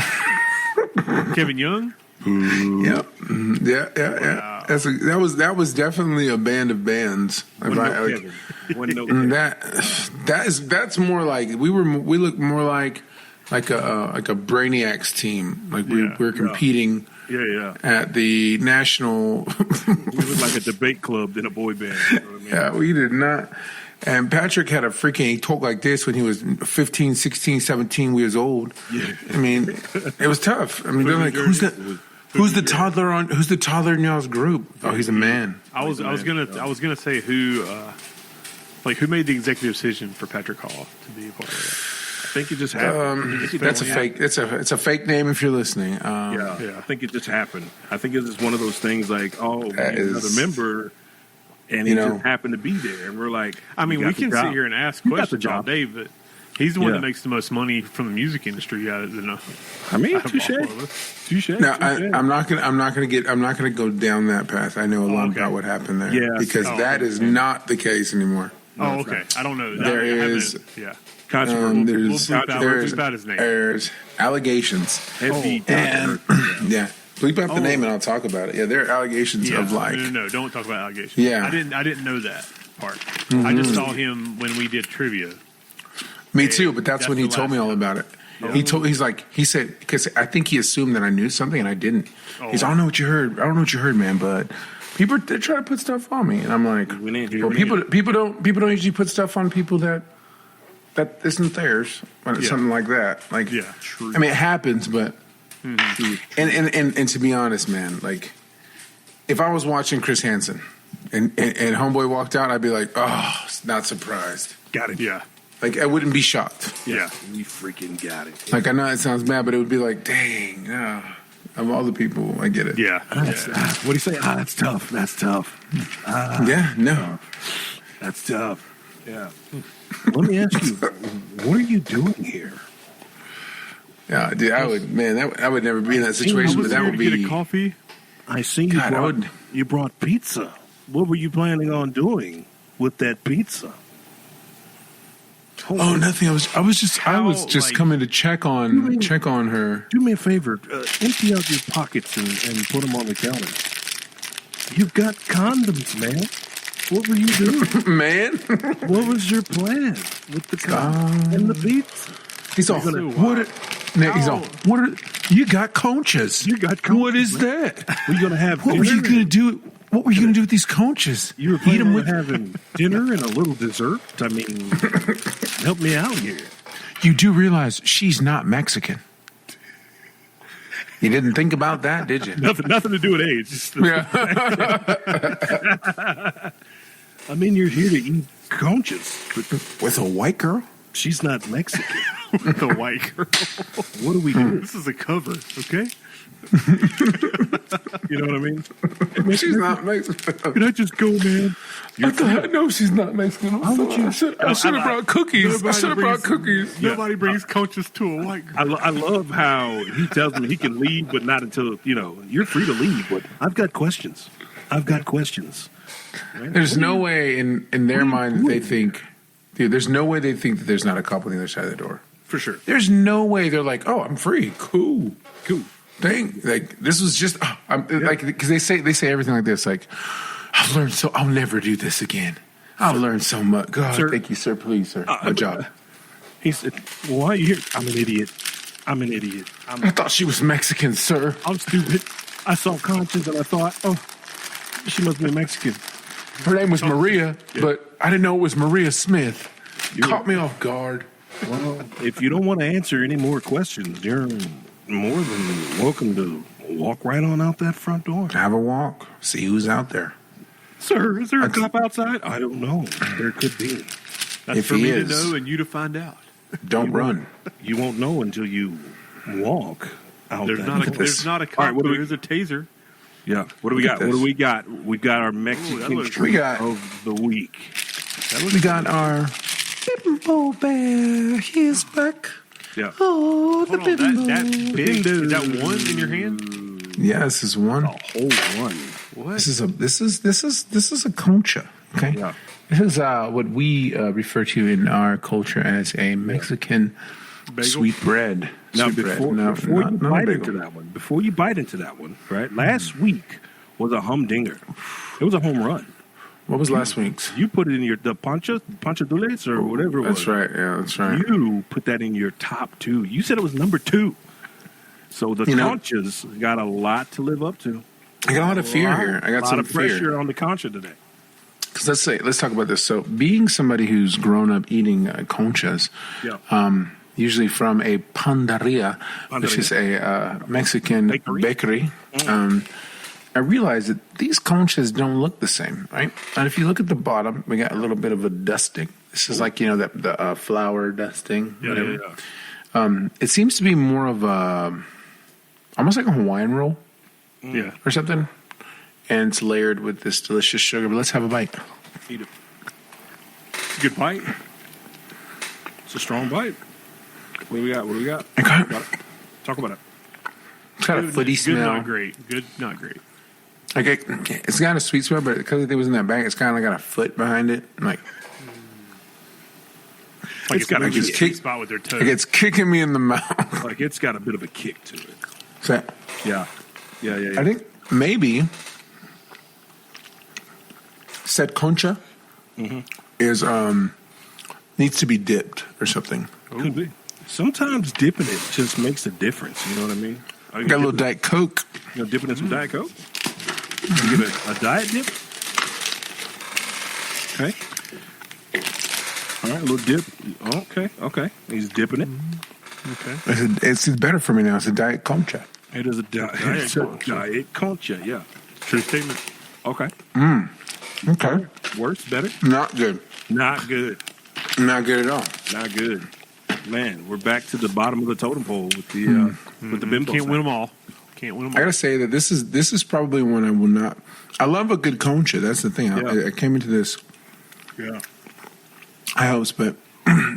D: Young.
B: Yeah, yeah. That was definitely a band of bands. That's more like we look more like a Brainiacs team. Like we're competing. At the national.
C: We look like a debate club than a boy band. You know what I mean?
B: Yeah, we did not. And Patrick had he talked like this when he was 15, 16, 17 years old. Yeah. I mean, it was tough. I mean, they're like, who's the toddler in y'all's group? Oh, he's a man.
D: I was gonna say who made the executive decision for Patrick Hall to be a part of that.
C: I think it just happened.
B: That's a fake. It's a fake name if you're listening.
C: I think it just happened. I think it's just one of those things like, he's another member, and he just happened to be there, and we're like,
D: I mean, we can sit here and ask questions all day, but he's the one that makes the most money from the music industry out of the.
C: I mean, touche.
B: Now, I'm not gonna go down that path. I know a lot about what happened there, because that is not the case anymore.
D: No, okay. I don't know.
B: There is.
D: There's
B: allegations.
C: Bleep
B: out the name and I'll talk about it. Yeah, there are allegations of like.
D: No, don't talk about allegations.
B: Yeah,
D: I didn't know that part. Mm-hmm. I just saw him when we did trivia.
B: Me too, but that's when he told me all about it. He said because I think he assumed that I knew something and I didn't. I don't know what you heard. I don't know what you heard, man, but. They try to put stuff on me, and I'm like, people don't usually put stuff on people that isn't theirs, something like that. Like, true. I mean, it happens, but and to be honest, man, like if I was watching Chris Hansen and Homeboy walked out, I'd be like, oh, not surprised.
C: Got it. Yeah.
B: Like I wouldn't be shocked.
C: Yeah, we freaking got it.
B: Like I know it sounds bad, but it would be like, dang, of all the people, I get it.
C: Yeah. What do you say? That's tough. That's tough. That's tough. Yeah. Let me ask you, what are you doing here?
B: Yeah, dude, I would never be in that situation, but that would be.
D: Get a coffee.
C: I see you brought pizza. What were you planning on doing with that pizza?
B: Oh, nothing. I was just coming to check on her.
C: Do me a favor. Empty out your pockets and put them on the counter. You've got condoms, man. What were you doing?
B: Man?
C: What was your plan with the condoms and the pizza?
B: He's all, you got conchas.
C: You got conchas.
B: What is that?
C: We're going to have
B: What were you going to do? What were you going to do with these conchas?
C: You were planning on having dinner and a little dessert? I mean, help me out here.
B: You do realize she's not Mexican. You didn't think about that, did you?
C: Nothing to do with age.
B: Yeah.
C: I mean, you're here to eat conchas.
B: With a white girl?
C: She's not Mexican.
D: With a white girl.
C: What do we do?
D: This is a cover, okay?
C: You know what I mean?
B: She's not Mexican.
C: Can I just go, man?
B: No, she's not Mexican. I should have brought cookies.
D: Nobody brings conchas to a white girl.
C: I love how he tells me he can leave, but not until, you're free to leave, but I've got questions. Right?
B: There's no way in their mind that they think, dude, there's no way they think that there's not a couple on the other side of the door.
C: For sure.
B: There's no way they're like, oh, I'm free. Cool. Dang, like this was just like because they say everything like this. Like I've learned I'll never do this again. I've learned so much. God, sir, thank you, sir. Please, sir. Good job.
C: He said, "Well, why are you here?" I'm an idiot.
B: I thought she was Mexican, sir.
C: I'm stupid. I saw Conscience and I thought, oh, she must be Mexican.
B: Her name was Maria, but I didn't know it was Maria Smith. Caught me off guard.
C: Well, if you don't want to answer any more questions, you're more than welcome to walk right on out that front door.
B: Have a walk. See who's out there.
C: Sir, is there a cop outside? I don't know. There could be.
D: That's if for me to know and you to find out.
B: Don't run.
C: You won't know until you walk out.
D: There's not a cop. Right, there's a taser.
C: Yeah. What do we got? What do we got? We've got our Mexican treat of the week.
B: We got our Bimbo Bear. He's back.
C: Yeah.
D: Oh, the Bimbo. That big. Is that one in your hand?
B: Yeah, this is one.
C: A whole one.
B: What? This is a concha. Okay.
C: Yeah.
B: This is what we refer to in our culture as a Mexican
D: Bagel?
B: Sweet bread.
C: Now,
B: Sweet bread.
C: before,
B: No,
C: before
B: not
C: you
B: a
C: bite
B: bagel.
C: into that one, right? Last week was a humdinger. It was a home run.
B: What was last week's?
C: You put it in the pancha dulce or whatever it was.
B: That's right. Yeah, that's right.
C: You put that in your top 2. You said it was number 2. So the conchas got a lot to live up to.
B: I got a lot of fear here. I got
C: a lot
B: some
C: of
B: fear.
C: pressure on the concha today.
B: Because let's talk about this. So, being somebody who's grown up eating conchas,
C: Yeah.
B: usually from a pandaria, which is a Mexican bakery, I realized that these conchas don't look the same, right? And if you look at the bottom, we got a little bit of a dusting. This is like, the flour dusting, whatever.
C: Yeah.
B: It seems to be more of almost like a Hawaiian roll
D: Yeah.
B: or something. And it's layered with this delicious sugar. But let's have a bite.
C: Eat it. It's a good bite. It's a strong bite. What do we got?
B: Okay.
C: Talk about it.
B: It's got a footy
D: Good,
B: smell.
D: not great. Good, not great.
B: Like it's got a sweet smell, but because it was in that bag, it's kind of got a foot behind it. Like
D: Like
B: got
D: it's
B: a
D: a
B: kick-
D: spot with their toe.
B: like it's kicking me in the mouth.
C: Like it's got a bit of a kick to it.
B: So
C: Yeah. Yeah.
B: I think maybe said concha is needs to be dipped or something.
C: Could be. Sometimes dipping it just makes a difference. You know what I mean?
B: Got a little Diet Coke.
C: You know, dipping in some Diet Coke. You get a diet dip. Okay. All right, a little dip. Okay. He's dipping it.
D: Okay.
B: It's better for me now. It's a Diet Concha.
C: It is a diet concha. Yeah.
D: True statement.
C: Okay.
B: Okay.
C: Worse, better.
B: Not good.
C: Not good.
B: Not good at all.
C: Not good. Man, we're back to the bottom of the totem pole with the bimbo.
D: Can't win them all. Can't win them
B: I
D: all.
B: gotta say that this is probably one I will not. I love a good concha. That's the thing.
C: Yeah.
B: I came into this
C: Yeah.
B: high hopes, but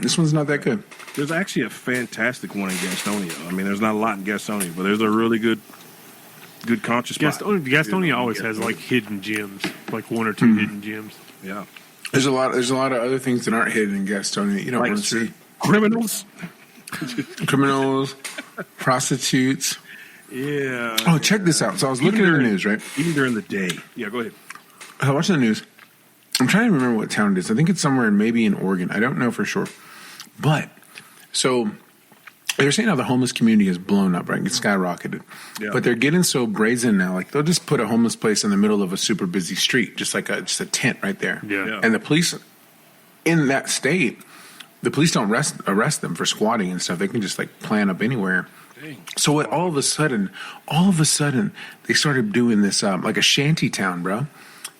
B: this one's not that good.
C: There's actually a fantastic one in Gastonia. I mean, there's not a lot in Gastonia, but there's a really good conscious spot.
D: Gastonia always has like hidden gems, like 1 or 2 hidden gems.
C: Yeah.
B: There's a lot of other things that aren't hidden in Gastonia that you don't
C: Like
B: want to see.
C: criminals.
B: Criminals, prostitutes.
C: Yeah.
B: Oh, check this out. So I was looking at the news, right?
C: Even during the day. Yeah, go ahead.
B: I was watching the news. I'm trying to remember what town it is. I think it's somewhere maybe in Oregon. I don't know for sure. But, so they're saying how the homeless community has blown up, right? It's skyrocketed.
C: Yeah.
B: But they're getting so brazen now. Like, they'll just put a homeless place in the middle of a super busy street, just like just a tent right there.
D: Yeah.
B: And the police, in that state, the police don't arrest them for squatting and stuff. They can just, like, plan up anywhere.
C: Dang.
B: So all of a sudden, they started doing this like a shanty town, bro.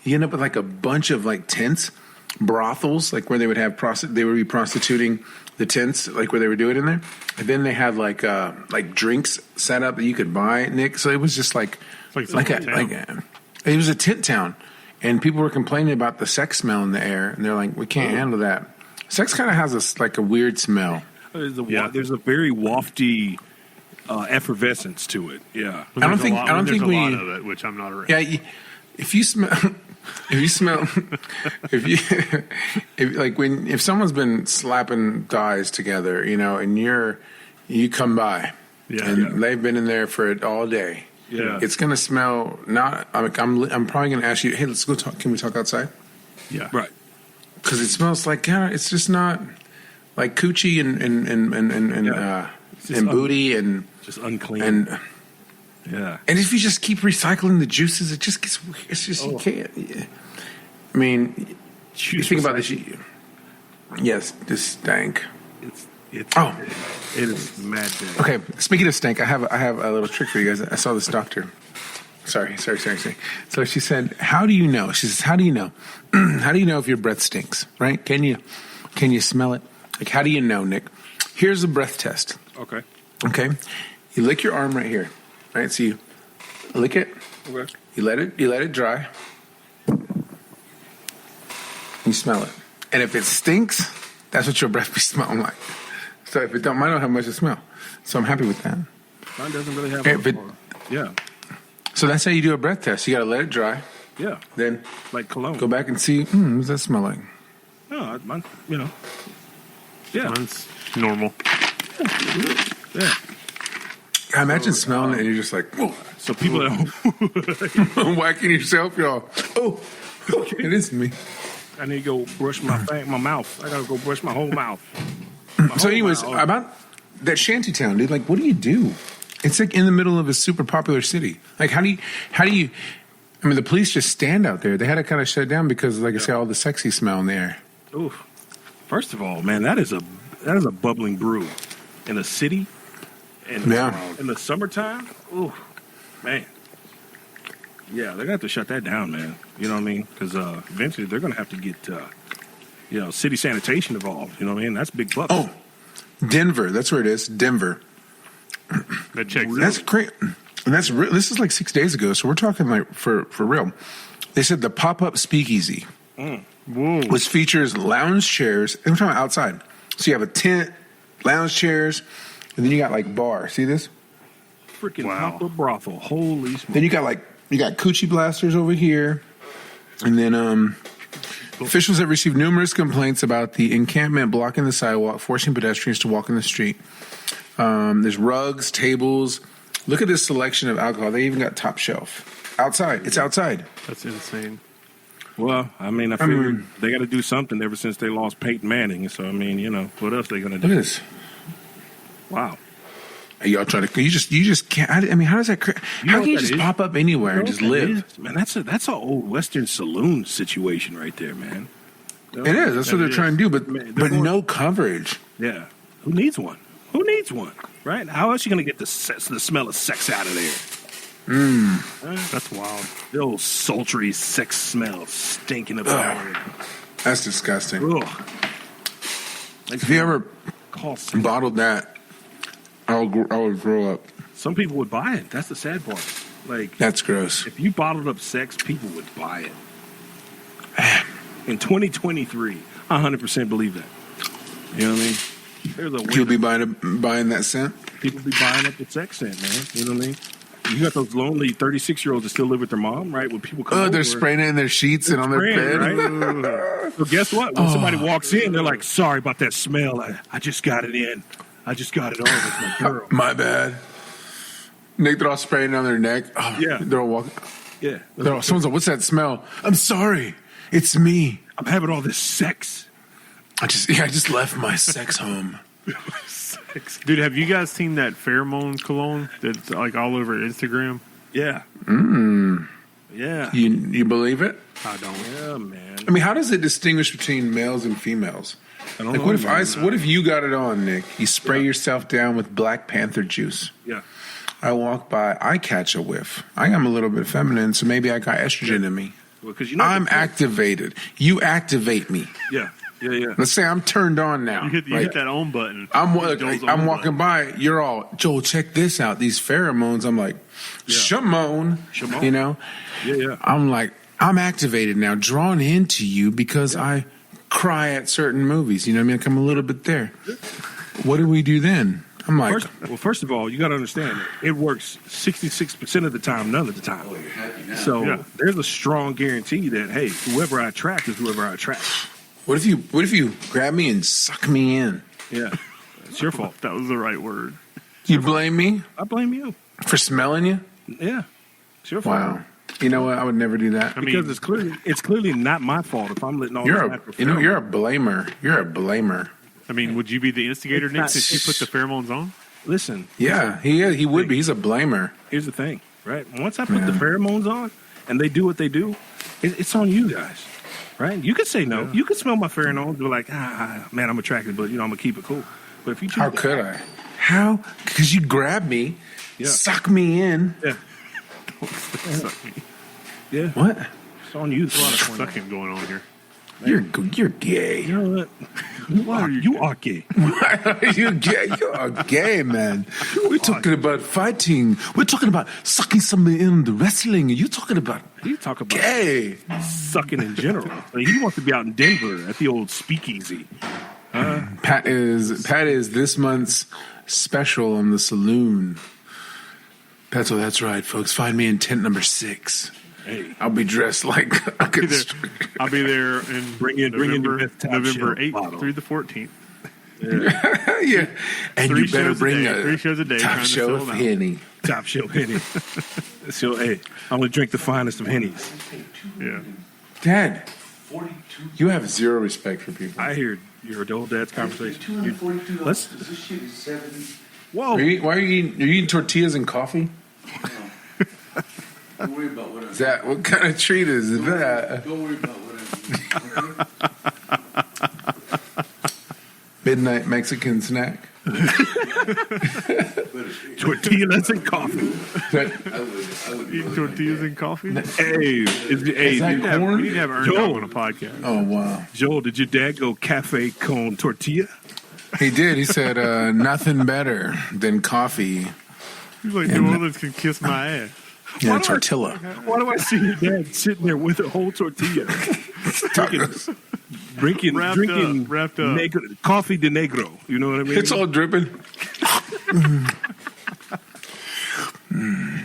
B: You end up with like a bunch of like tents, brothels, like where they would have they would be prostituting the tents, like where they would do it in there. And then they had like drinks set up that you could buy, Nick. So it was just like
D: It's
B: it was a tent town, and people were complaining about the sex smell in the air, and they're like, we can't handle that. Sex kind of has a weird smell.
C: There's a very wafty effervescence to it. Yeah.
B: I don't think
D: there's a
B: we-
D: lot of it, which I'm not around.
B: Yeah, if you smell, if someone's been slapping thighs together, and you come by, they've been in there for it all day.
C: Yeah.
B: It's gonna smell. I'm probably gonna ask you, hey, let's go talk. Can we talk outside?
D: Yeah.
C: Right.
B: Because it smells like it's just not like coochie and booty and
C: Just unclean.
B: and.
C: yeah.
B: And if you just keep recycling the juices, it just gets weird. It's just you can't. I mean, you think about this. Yes, this stank.
C: It is mad bad.
B: Okay, speaking of stank, I have a little trick for you guys. I saw this doctor. Sorry. So she said, "How do you know?" She says, "How do you know? How do you know if your breath stinks? Right? Can you smell it? Like, how do you know, Nick? Here's a breath test.
C: Okay.
B: Okay, you lick your arm right here. Right, so you lick it.
C: Okay.
B: You let it dry. You smell it, and if it stinks, that's what your breath be smelling like. So if it don't, mine don't have much to smell. So I'm happy with that.
C: Mine doesn't really have.
B: If it-
C: Yeah.
B: So that's how you do a breath test. You got to let it dry,
C: Yeah.
B: then
C: Like cologne.
B: go back and see. What does that smell like?
C: No, mine. Yeah.
D: Mine's normal.
C: Yeah.
B: I imagine smelling it and you're just like, whoa.
C: So people
B: Whacking yourself, y'all. Oh, it is me.
C: I need to go brush my mouth. I gotta go brush my whole mouth.
B: So, anyways, about that shantytown, dude. Like, what do you do? It's like in the middle of a super popular city. Like, how do you? I mean, the police just stand out there. They had to kind of shut it down because, like I said, all the sexy smell in the air.
C: Oof. First of all, man, that is a bubbling brew in a city, and in the summertime. Ooh, man. Yeah, they're gonna have to shut that down, man. You know what I mean? Because eventually they're gonna have to get, city sanitation involved. You know what I mean? That's big bucks.
B: Oh, Denver. That's where it is. Denver.
D: That checks
B: That's
D: out.
B: great. And that's this is like 6 days ago, so we're talking like for real. They said the pop-up speakeasy, which features lounge chairs. And we're talking outside. So you have a tent, lounge chairs, and then you got like bar. See this?
C: Freaking pop-up brothel. Holy smokes.
B: Then you got coochie blasters over here, and then officials have received numerous complaints about the encampment blocking the sidewalk, forcing pedestrians to walk in the street. There's rugs, tables. Look at this selection of alcohol. They even got top shelf. Outside. It's outside.
D: That's insane.
C: Well, I mean, I figured they got to do something ever since they lost Peyton Manning. So, I mean, what else they going to do?
B: Look at this.
C: Wow.
B: Are y'all trying to? You just can't. I mean, how does that? How can you just pop up anywhere and just live?
C: Man, that's an old Western saloon situation right there, man.
B: It is. That's what they're trying to do, but no coverage.
C: Yeah. Who needs one? Right? How else are you going to get the smell of sex out of there?
D: That's wild.
C: The old sultry sex smell stinking about.
B: That's disgusting.
C: Ugh.
B: If you ever bottled that, I would grow up.
C: Some people would buy it. That's the sad part. Like,
B: that's gross.
C: If you bottled up sex, people would buy it. In 2023, I 100% believe that. You know what I mean?
B: You'll be buying that scent?
C: People be buying up the sex scent, man. You know what I mean? You got those lonely 36-year-olds that still live with their mom, right? When people come over,
B: they're spraying it in their sheets and on their bed.
C: Right? So guess what? When somebody walks in, they're like, sorry about that smell. I just got it in. I just got it on with my girl.
B: My bad. Nick, they're all spraying it on their neck. Oh,
C: yeah.
B: They're all walking.
C: Yeah.
B: Someone's like, what's that smell? I'm sorry. It's me.
C: I'm having all this sex.
B: I just left my sex home.
D: Dude, have you guys seen that pheromone cologne that's like all over Instagram?
C: Yeah. Yeah.
B: You believe it?
D: I don't.
C: Yeah, man.
B: I mean, how does it distinguish between males and females?
C: I don't
B: like,
C: know.
B: What if you got it on, Nick? You spray yourself down with Black Panther juice.
C: Yeah.
B: I walk by, I catch a whiff. I am a little bit feminine, so maybe I got estrogen in me.
C: Well,
B: I'm activated. You activate me.
C: Yeah. Yeah.
B: Let's say I'm turned on now.
D: You hit that on button.
B: I'm walking by. You're all, Joel, check this out. These pheromones. I'm like, Shimon. You know?
C: Yeah.
B: I'm like, I'm activated now, drawn into you because I cry at certain movies. You know what I mean? Like, I'm a little bit there. What do we do then? I'm like,
C: first of all, you got to understand it works 66% of the time, none of the time. So there's a strong guarantee that, hey, whoever I attract is whoever I attract.
B: What if you grab me and suck me in?
C: Yeah, it's your fault.
D: That was the right word.
B: You blame me?
C: I blame you
B: for smelling you.
C: Yeah, it's your fault.
B: Wow. You know what? I would never do that
C: because it's clearly not my fault if I'm letting all.
B: You're a blamer. You're a blamer.
D: I mean, would you be the instigator, Nick, since you put the pheromones on?
C: Listen.
B: Yeah, he would be. He's a blamer.
C: Here's the thing, right? Once I put the pheromones on and they do what they do, it's on you guys. Right? You could say no. Yeah. You could smell my pheromones. Be like, man, I'm attracted, but I'm gonna keep it cool. But if you
B: how could I? How? Because you'd grab me, suck me in.
C: Yeah.
D: Suck me.
C: Yeah.
B: What?
C: It's on you.
D: There's a lot of sucking going on here.
B: You're gay.
C: You know what? You are gay.
B: You're gay. You are gay, man. We're talking about fighting. We're talking about sucking somebody in the wrestling. And you're talking about gay.
C: Sucking in general. Like, he wants to be out in Denver at the old speakeasy.
B: Pat is this month's special on the saloon. That's right, folks. Find me in tent number 6.
C: Hey.
B: I'll be dressed like a
D: I'll be there in November 8th through the 14th.
B: Yeah. And
D: Three
B: you better
D: shows a
B: bring
D: day. 3 shows a day
B: top
D: trying to
B: shelf
D: sell them out.
B: Henny.
C: Top shelf Henny. So, hey, I'm going to drink the finest of Hennies.
D: Yeah.
B: Dad, you have zero respect for people.
C: I hear your adult dad's conversation. Let's.
E: This shit is 70.
C: Whoa.
B: Why are you eating tortillas and coffee?
E: Don't worry about what
B: Is that what kind of treat is that?
E: Don't worry about what
B: Midnight Mexican snack.
C: Tortillas and coffee.
E: I would
D: Eat tortillas and coffee?
C: Hey,
B: Is that corn?
D: We need to have Ern
C: Joel.
D: on a podcast.
B: Oh wow,
C: Joel, did your dad go cafe con tortilla?
B: he did. He said nothing better than coffee.
D: He's like,
B: And-
D: New Orleans can kiss my ass.
B: Yeah, tortilla.
C: Why do I see your dad sitting there with a whole tortilla? drinking
D: Wrapped up.
C: Negro, coffee de negro. You know what I mean?
B: It's all dripping.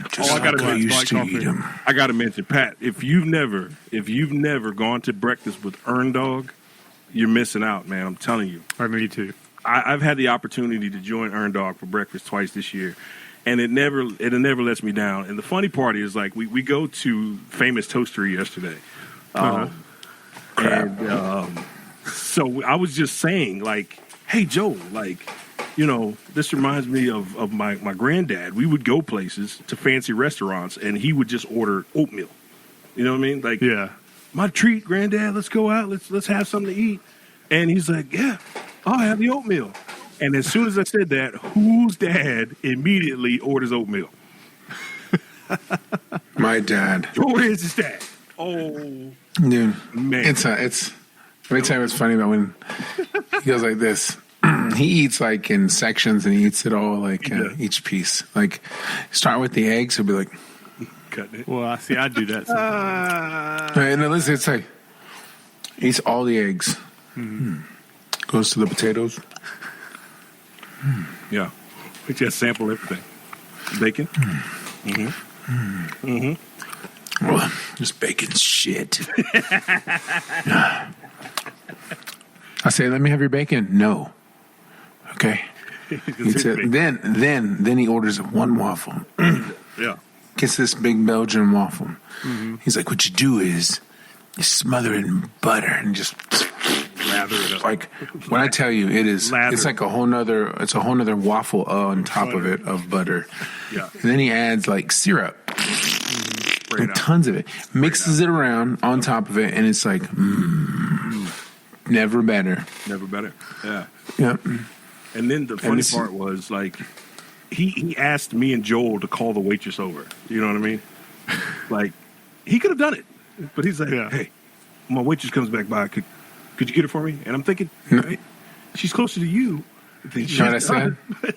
B: Just
C: I gotta
B: like I
C: mention
B: used to
C: black
B: eat
C: coffee.
B: them.
C: I got to mention, Pat. If you've never gone to breakfast with Earn Dog, you're missing out, man. I'm telling you.
D: Or me too.
C: I've had the opportunity to join Earn Dog for breakfast twice this year, and it never lets me down. And the funny part is, like, we go to Famous Toastery yesterday, and so I was just saying, like, hey Joe, like, you know, this reminds me of my granddad. We would go places to fancy restaurants, and he would just order oatmeal. You know what I mean? Like,
D: Yeah.
C: my treat, granddad. Let's go out. Let's have something to eat. And he's like, yeah, I'll have the oatmeal. And as soon as I said that, whose dad immediately orders oatmeal?
B: My dad,
C: Where's his dad? Oh,
B: dude.
C: man.
B: It's. Let me tell you what's funny about when he goes like this. He eats like in sections, and he eats it all like
C: Yeah.
B: each piece. Like start with the eggs. He'll be like,
C: Cutting it.
D: Well, I see. I do that sometimes.
B: and then listen, it's like eats all the eggs. Goes to the potatoes.
C: Yeah. We just sample everything. Bacon.
B: Well, just bacon shit. I say, let me have your bacon. No. Okay. He said, then he orders one waffle.
C: Yeah.
B: Gets this big Belgian waffle. He's like, what you do is you smother it in butter and just
C: Lather it up.
B: like when I tell you it is,
C: Lather.
B: it's like a whole nother waffle on top of it of butter.
C: Yeah.
B: And then he adds like syrup.
C: Spray it out.
B: Tons of it. Mixes it around on top of it, and it's like, never better.
C: Never better. Yeah.
B: Yep.
C: And then the funny
B: this-
C: part was, like, he asked me and Joel to call the waitress over. You know what I mean? Like, he could have done it. But he's like,
D: Yeah.
C: hey, when my waitress comes back by, could you get her for me? And I'm thinking, hey, she's closer to you than
B: You know what I
C: she's
B: said? I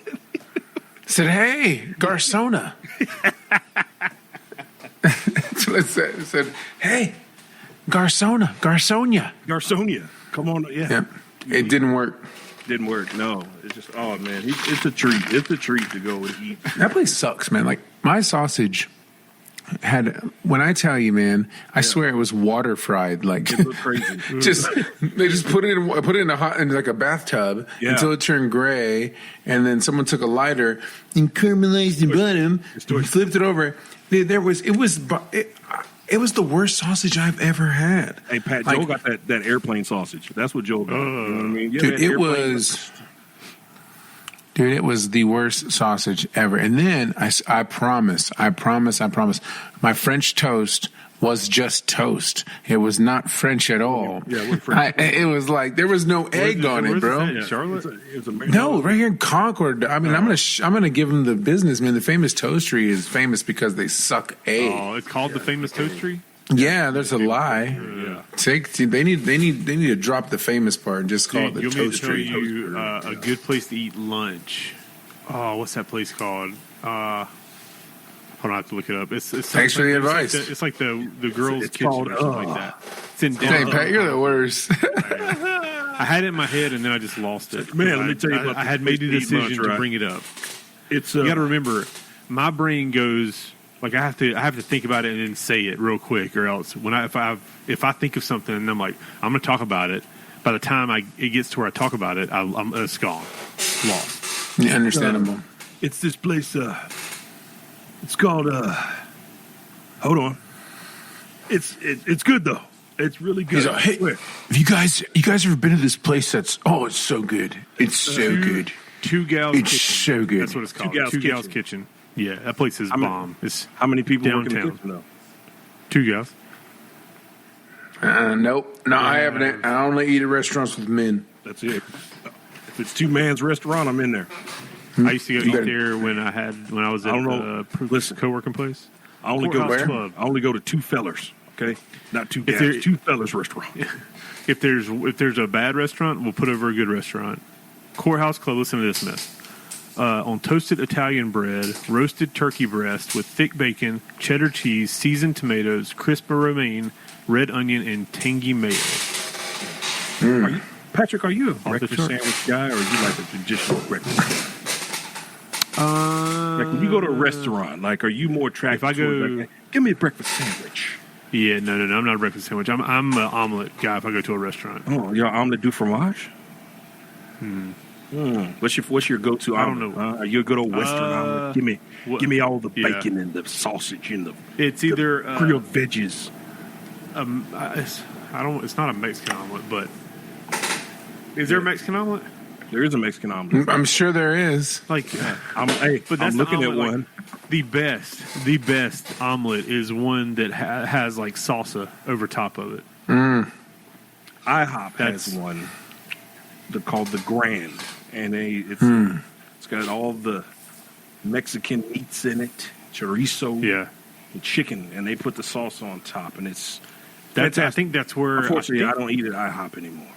B: said, hey, Garsona. That's what I said. I said, hey, Garsonia.
C: Garsonia. Come on. Yeah.
B: Yep. It didn't work.
C: Didn't work. No. It's just, oh, man. It's a treat. It's a treat to go and eat.
B: That place sucks, man. Like, my sausage had, when I tell you, man, I swear it was water fried. Like,
C: It looked crazy.
B: they just put it in like a bathtub
C: Yeah.
B: until it turned gray, and then someone took a lighter and caramelized the bottom, and flipped it over. It was the worst sausage I've ever had.
C: Hey, Pat,
B: Like,
C: Joel got that airplane sausage. That's what Joel got. You know what I mean? Yeah,
B: Dude,
C: that
B: it
C: airplane-
B: it was the worst sausage ever. And then I promise, my French toast was just toast. It was not French at all.
C: Yeah, we're French.
B: It was like there was no egg on it, bro.
D: Yeah, Charlotte?
C: It's a
B: No, right here in Concord. I mean, I'm gonna give them the business, man. The Famous Toastery is famous because they suck egg.
D: Oh, it's called the Famous Toastery?
B: Yeah, there's a lie.
C: Yeah.
B: They need to drop the famous part and just call it the
D: Dude, you want me to tell
B: Toastery.
D: you a good place to eat lunch? Oh, what's that place called? Hold on, I have to look it up. It's
B: Thanks for the advice.
D: It's like the girls'
C: It's
D: kitchen
C: called,
D: or something like that. It's in
B: Dang,
D: downtown.
B: Pat, you're the worst.
D: I had it in my head and then I just lost it.
C: Man, let me tell you about
D: I
C: this
D: had made the
C: place to eat
D: decision
C: lunch,
D: to
C: right?
D: bring it up.
C: It's
D: You got to remember, my brain goes like I have to think about it and then say it real quick, or else if I think of something and I'm like I'm going to talk about it, by the time it gets to where I talk about it, it's gone, lost.
B: Yeah, understandable.
C: It's this place. It's called. Hold on. It's good though. It's really good.
B: He's like, hey, have you guys ever been to this place it's so good. It's so good.
D: Two Gals
B: It's
D: Kitchen.
B: so good.
D: That's what it's called.
C: Two Gals
D: Kitchen. Yeah, that place is bomb. It's
C: How many people work in the
D: downtown.
C: kitchen though?
D: Two Gals.
B: Nope. No, I haven't. I only eat at restaurants with men.
C: That's it. If it's two man's restaurant, I'm in there.
D: I used to go
B: You
D: eat
B: better-
D: there when I was at
C: I don't know.
D: the
C: Listen.
D: co-working place.
C: I only go
D: Courthouse
C: where?
D: Club.
C: I only go to two fellers. Okay, not two
D: If
C: guys.
D: there-
C: Two fellers restaurant.
D: If there's a bad restaurant, we'll put over a good restaurant. Courthouse Club. Listen to this mess. On toasted Italian bread, roasted turkey breast with thick bacon, cheddar cheese, seasoned tomatoes, crisp romaine, red onion, and tangy mayo.
C: Patrick, are you a
D: the
C: breakfast
D: chart.
C: sandwich guy, or are you like a traditional breakfast sandwich? Like when you go to a restaurant, like are you more attracted?
D: If I
C: towards,
D: go-
C: like, give me a breakfast sandwich.
D: Yeah, no, I'm not a breakfast sandwich. I'm an omelet guy if I go to a restaurant.
C: Oh, you're omelet du fromage. What's your go-to
D: I don't
C: omelet?
D: know.
C: Are you a good old Western omelet? Give me all the
D: yeah.
C: bacon and the sausage and the
D: It's either
C: grilled veggies.
D: It's not a Mexican omelet, but is there a Mexican omelet?
C: There is a Mexican omelet.
B: I'm sure there is.
D: Like,
C: I'm
D: but that's
C: I'm
D: the
C: looking at
D: omelet,
C: one.
D: Like, the best omelet is one that has like salsa over top of it.
C: IHOP
D: That's-
C: has one. They're called the Grand, and it's got all the Mexican meats in it, chorizo,
D: Yeah,
C: and chicken, and they put the salsa on top, and it's
D: I
C: fantastic.
D: think that's where.
C: Unfortunately, I don't eat at IHOP anymore.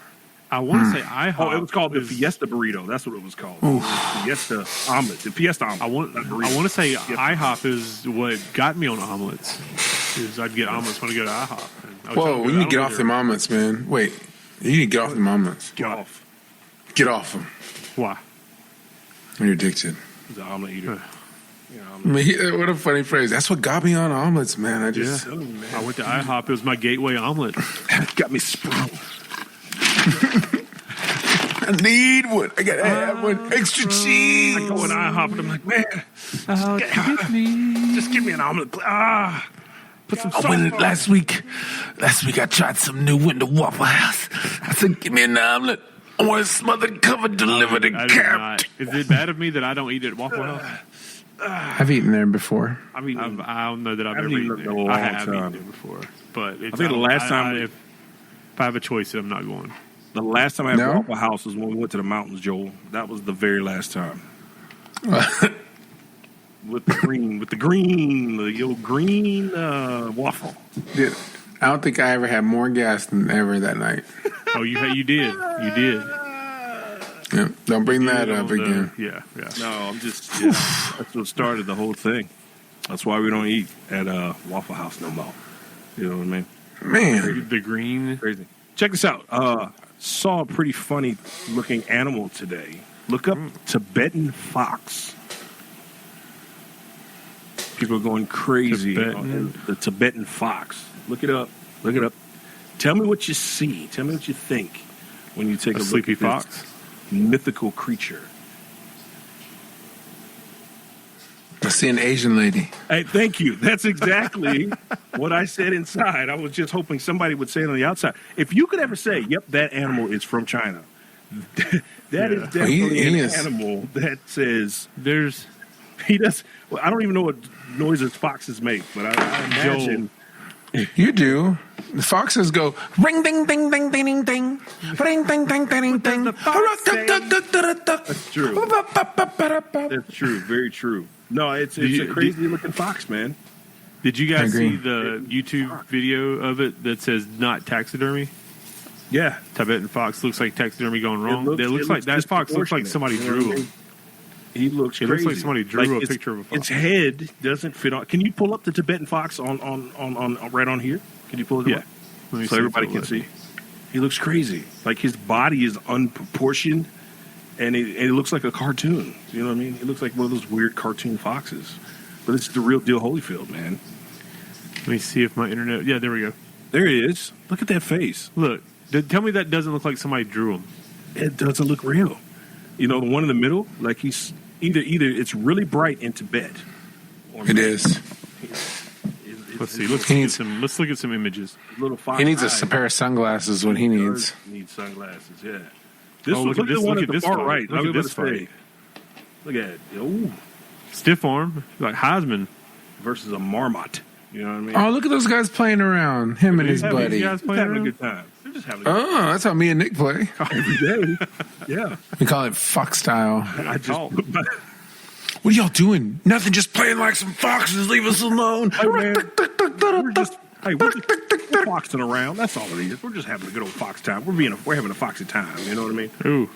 D: I want to say IHOP.
C: Oh, it was called the
D: is-
C: Fiesta Burrito. That's what it was called. Fiesta omelet. The Fiesta omelet.
D: I want to say IHOP is what got me on omelets. Is I'd get omelets when I go to IHOP. And I was
B: Whoa,
D: trying
B: we
D: to
B: need
D: go-
B: to get
D: I
B: off
D: don't
B: them omelets, man. Wait, you need to get off them omelets.
C: Get off.
B: Get off them.
D: Why?
B: You're addicted.
C: The omelet eater.
B: I mean, what a funny phrase. That's what got me on omelets, man. I
D: Yeah,
B: just
D: I went to IHOP. It was my gateway omelet.
C: Got me sprung.
B: I need one. I gotta have one. Extra cheese.
C: I go in IHOP and I'm like, man, just give me an omelet. Put some
B: I
C: salt
B: went
C: on
B: last week. Last week I tried some new in the Waffle House. I said, give me an omelet. I want it smothered, covered, delivered, and
D: I did
B: capped.
D: not. Is it bad of me that I don't eat at Waffle House?
B: I've eaten there before.
C: I mean,
D: I don't know that I've
C: I
D: ever
C: haven't
D: eaten
C: eaten in a
D: there.
C: long
D: I have
C: time.
D: eaten there before, but it's,
C: I think the last time-
D: if I have a choice, I'm not going.
C: the last time I had
B: No?
C: Waffle House was when we went to the mountains, Joel. That was the very last time. With the old green waffle.
B: Dude, I don't think I ever had more gas than ever that night.
D: Oh, you did.
B: Yeah, don't bring that up
D: On the-
B: again.
D: Yeah.
C: No, I'm just, that's what started the whole thing. That's why we don't eat at Waffle House no more. You know what I mean?
B: Man,
D: The green.
C: Crazy. Check this out. Saw a pretty funny looking animal today. Look up Tibetan fox. People are going crazy
D: Tibetan?
C: on the Tibetan fox. Look it up. Tell me what you see. Tell me what you think when you take a
D: A
C: look
D: sleepy
C: at this
D: fox.
C: mythical creature.
B: I see an Asian lady.
C: Hey, thank you. That's exactly what I said inside. I was just hoping somebody would say it on the outside. If you could ever say, yep, that animal is from China, that is definitely
B: He
C: an
B: is.
C: animal that says
D: There's
C: he does. Well, I don't even know what noises foxes make, but I imagine.
B: You do. The foxes go ring ding ding ding ding ding ding ring ding ding ding ding ding.
C: That's true. That's true. Very true. No, it's a crazy looking fox, man.
D: Did you guys
B: I agree.
D: see the YouTube video of it that says not taxidermy?
C: Yeah.
D: Tibetan fox looks like taxidermy gone wrong.
C: It
D: It looks like that fox looks like somebody
C: disproportionate,
D: drew
C: you know what I
D: him.
C: mean? He looks
D: It
C: crazy.
D: looks like somebody drew a
C: its-
D: picture of a fox.
C: Its head doesn't fit on. Can you pull up the Tibetan fox on right on here? Can you pull it
D: Yeah.
C: up?
D: Let me
C: So
D: see
C: everybody
D: if
C: can
D: it'll
C: see.
D: let me.
C: He looks crazy. Like his body is unproportioned, and it looks like a cartoon. You know what I mean? It looks like one of those weird cartoon foxes. But it's the real deal Holyfield, man.
D: Let me see if my internet. Yeah, there we go.
C: There he is. Look at that face.
D: Look, Tell me that doesn't look like somebody drew them.
C: It doesn't look real. You know, the one in the middle, like he's either it's really bright in Tibet. Or
B: It is.
D: Let's see. Let's look at some images.
C: Little fox
B: He needs
C: eyes.
B: a pair of sunglasses. What he needs.
C: Needs sunglasses. Yeah.
D: Look at this.
C: the one
D: Look
C: at
D: at
C: the
D: this
C: far
D: fight.
C: right.
D: Look at this fight.
C: Look at it. Ooh.
D: Stiff arm, like Heisman.
C: Versus a marmot. You know what I mean?
B: Oh, look at those guys playing around. Him and his
D: Having
B: buddy.
D: these guys
C: They're
D: playing
C: having a
D: around?
C: good time. They're just having a good
B: Oh, that's how me and Nick play.
C: time every day. Yeah.
B: We call it fox style.
C: I just
B: What are y'all doing? Nothing, just playing like some foxes. Leave us alone.
C: Hey, man. We're foxing around. That's all it is. We're just having a good old fox time. We're having a foxy time. You know what I mean?
D: Ooh.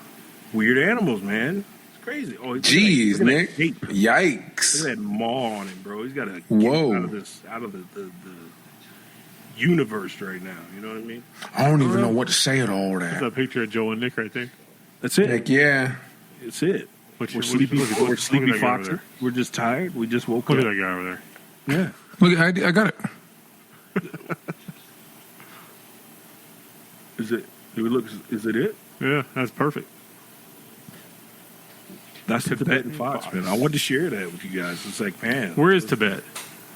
C: Weird animals, man. It's crazy. Oh,
B: Jeez,
C: look at
B: Nick.
C: that gape.
B: Yikes.
C: Look at that maw on him, bro. He's got to
B: Whoa.
C: out of the universe right now. You know what I mean?
B: I don't even know what to say at all
D: That's
B: that.
D: a picture of Joel and Nick right there.
C: That's it.
B: Nick, yeah.
C: That's it.
D: Which-
C: We're
D: which-
C: sleepy.
D: look at-
C: We're
D: look at
C: sleepy
D: that guy over
C: foxes.
D: there.
C: We're just tired. We just woke
D: Look at
C: up.
D: that guy over there.
C: Yeah.
B: Look, I got it.
C: Is it? Do we look? Is it it?
D: Yeah, that's perfect.
C: That's the Tibetan fox, man. I wanted to share that with you guys. It's like, man,
D: Where is Tibet?